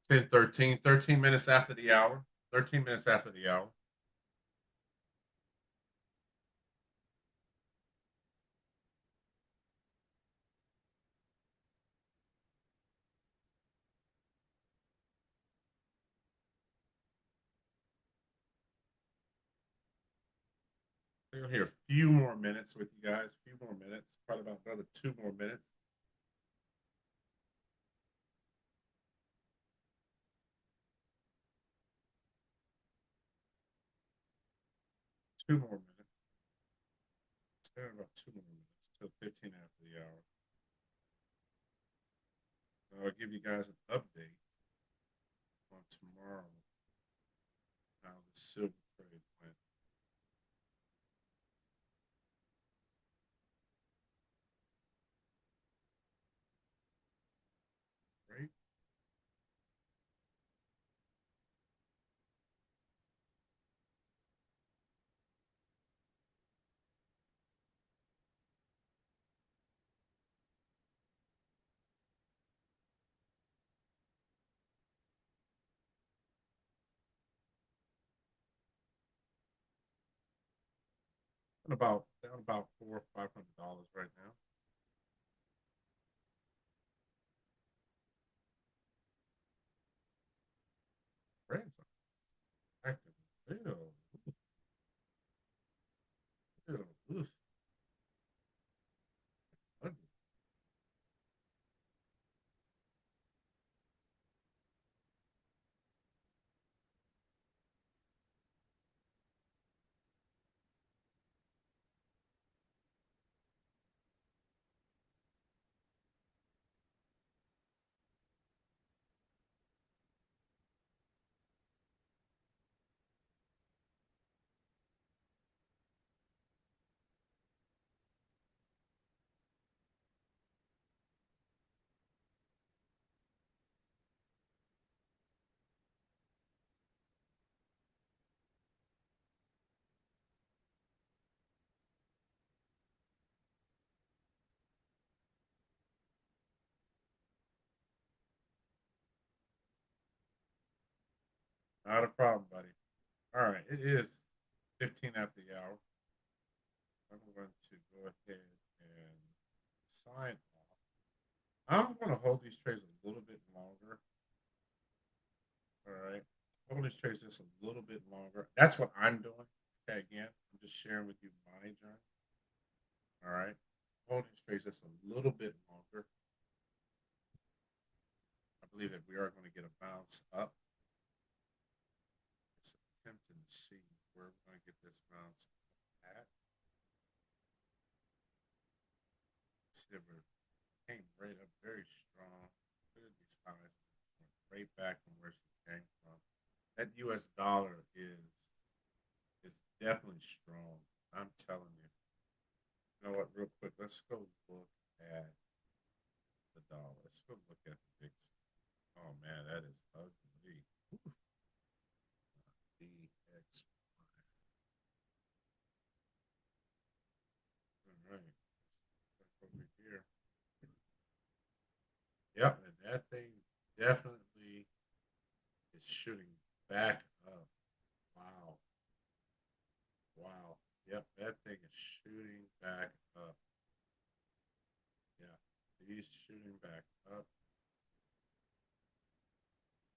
Ten, 13 minutes after the hour. 13 minutes after the hour. We're here a few more minutes with you guys. A few more minutes. Probably about another 2 more minutes. Two more minutes. Stay about 2 more minutes till 15 after the hour. I'll give you guys an update on tomorrow how the silver trade went. Right? Down about $400 or $500 right now. Right? Active. Ew. Ew. Oof. Ugly. Not a problem, buddy. All right, it is 15 after the hour. I'm going to go ahead and sign off. I'm going to hold these trades a little bit longer. All right. Hold these trades just a little bit longer. That's what I'm doing. Okay, again, I'm just sharing with you my journey. All right. Hold these trades just a little bit longer. I believe that we are going to get a bounce up. Just attempting to see where we're going to get this bounce at. Silver came right up very strong. Look at these highs. Right back from where she came from. That US dollar is definitely strong. I'm telling you. You know what, real quick, let's go look at the dollar. Let's go look at the VIX. Oh man, that is ugly. DX. All right. Over here. Yep, and that thing definitely is shooting back up. Wow. Wow. Yep, that thing is shooting back up. Yeah, he's shooting back up.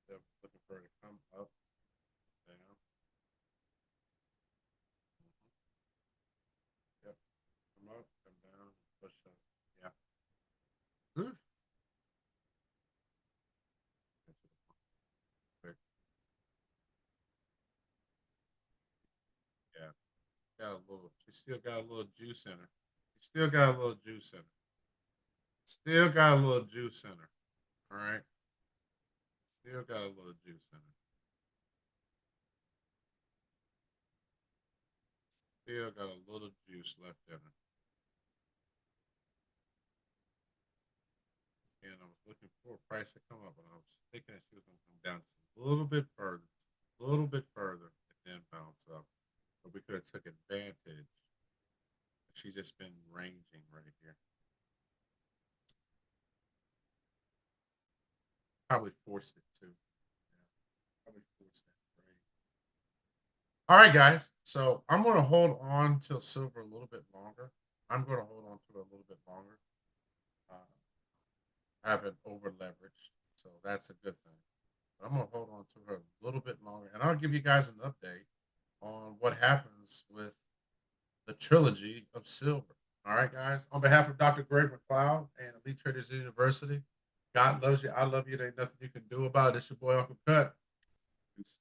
Yep, looking for it to come up, down. Yep, come up, come down, push up. Yeah. Oof. Yeah, got a little. She still got a little juice in her. She still got a little juice in her. Still got a little juice in her. All right. Still got a little juice in her. Still got a little juice left in her. And I was looking for a price to come up, and I was thinking that she was going to come down just a little bit further, and then bounce up. But we could have took advantage. She's just been ranging right here. Probably forced it too. Yeah, probably forced that trade. All right, guys. So I'm going to hold on till silver a little bit longer. I'm going to hold on to it a little bit longer. I haven't over leveraged, so that's a good thing. But I'm going to hold on to her a little bit longer, and I'll give you guys an update on what happens with the trilogy of silver. All right, guys. On behalf of Dr. Greg McLeod and Elite Traders University, God loves you. I love you. There ain't nothing you can do about it. It's your boy, UnKle Kutt. Peace.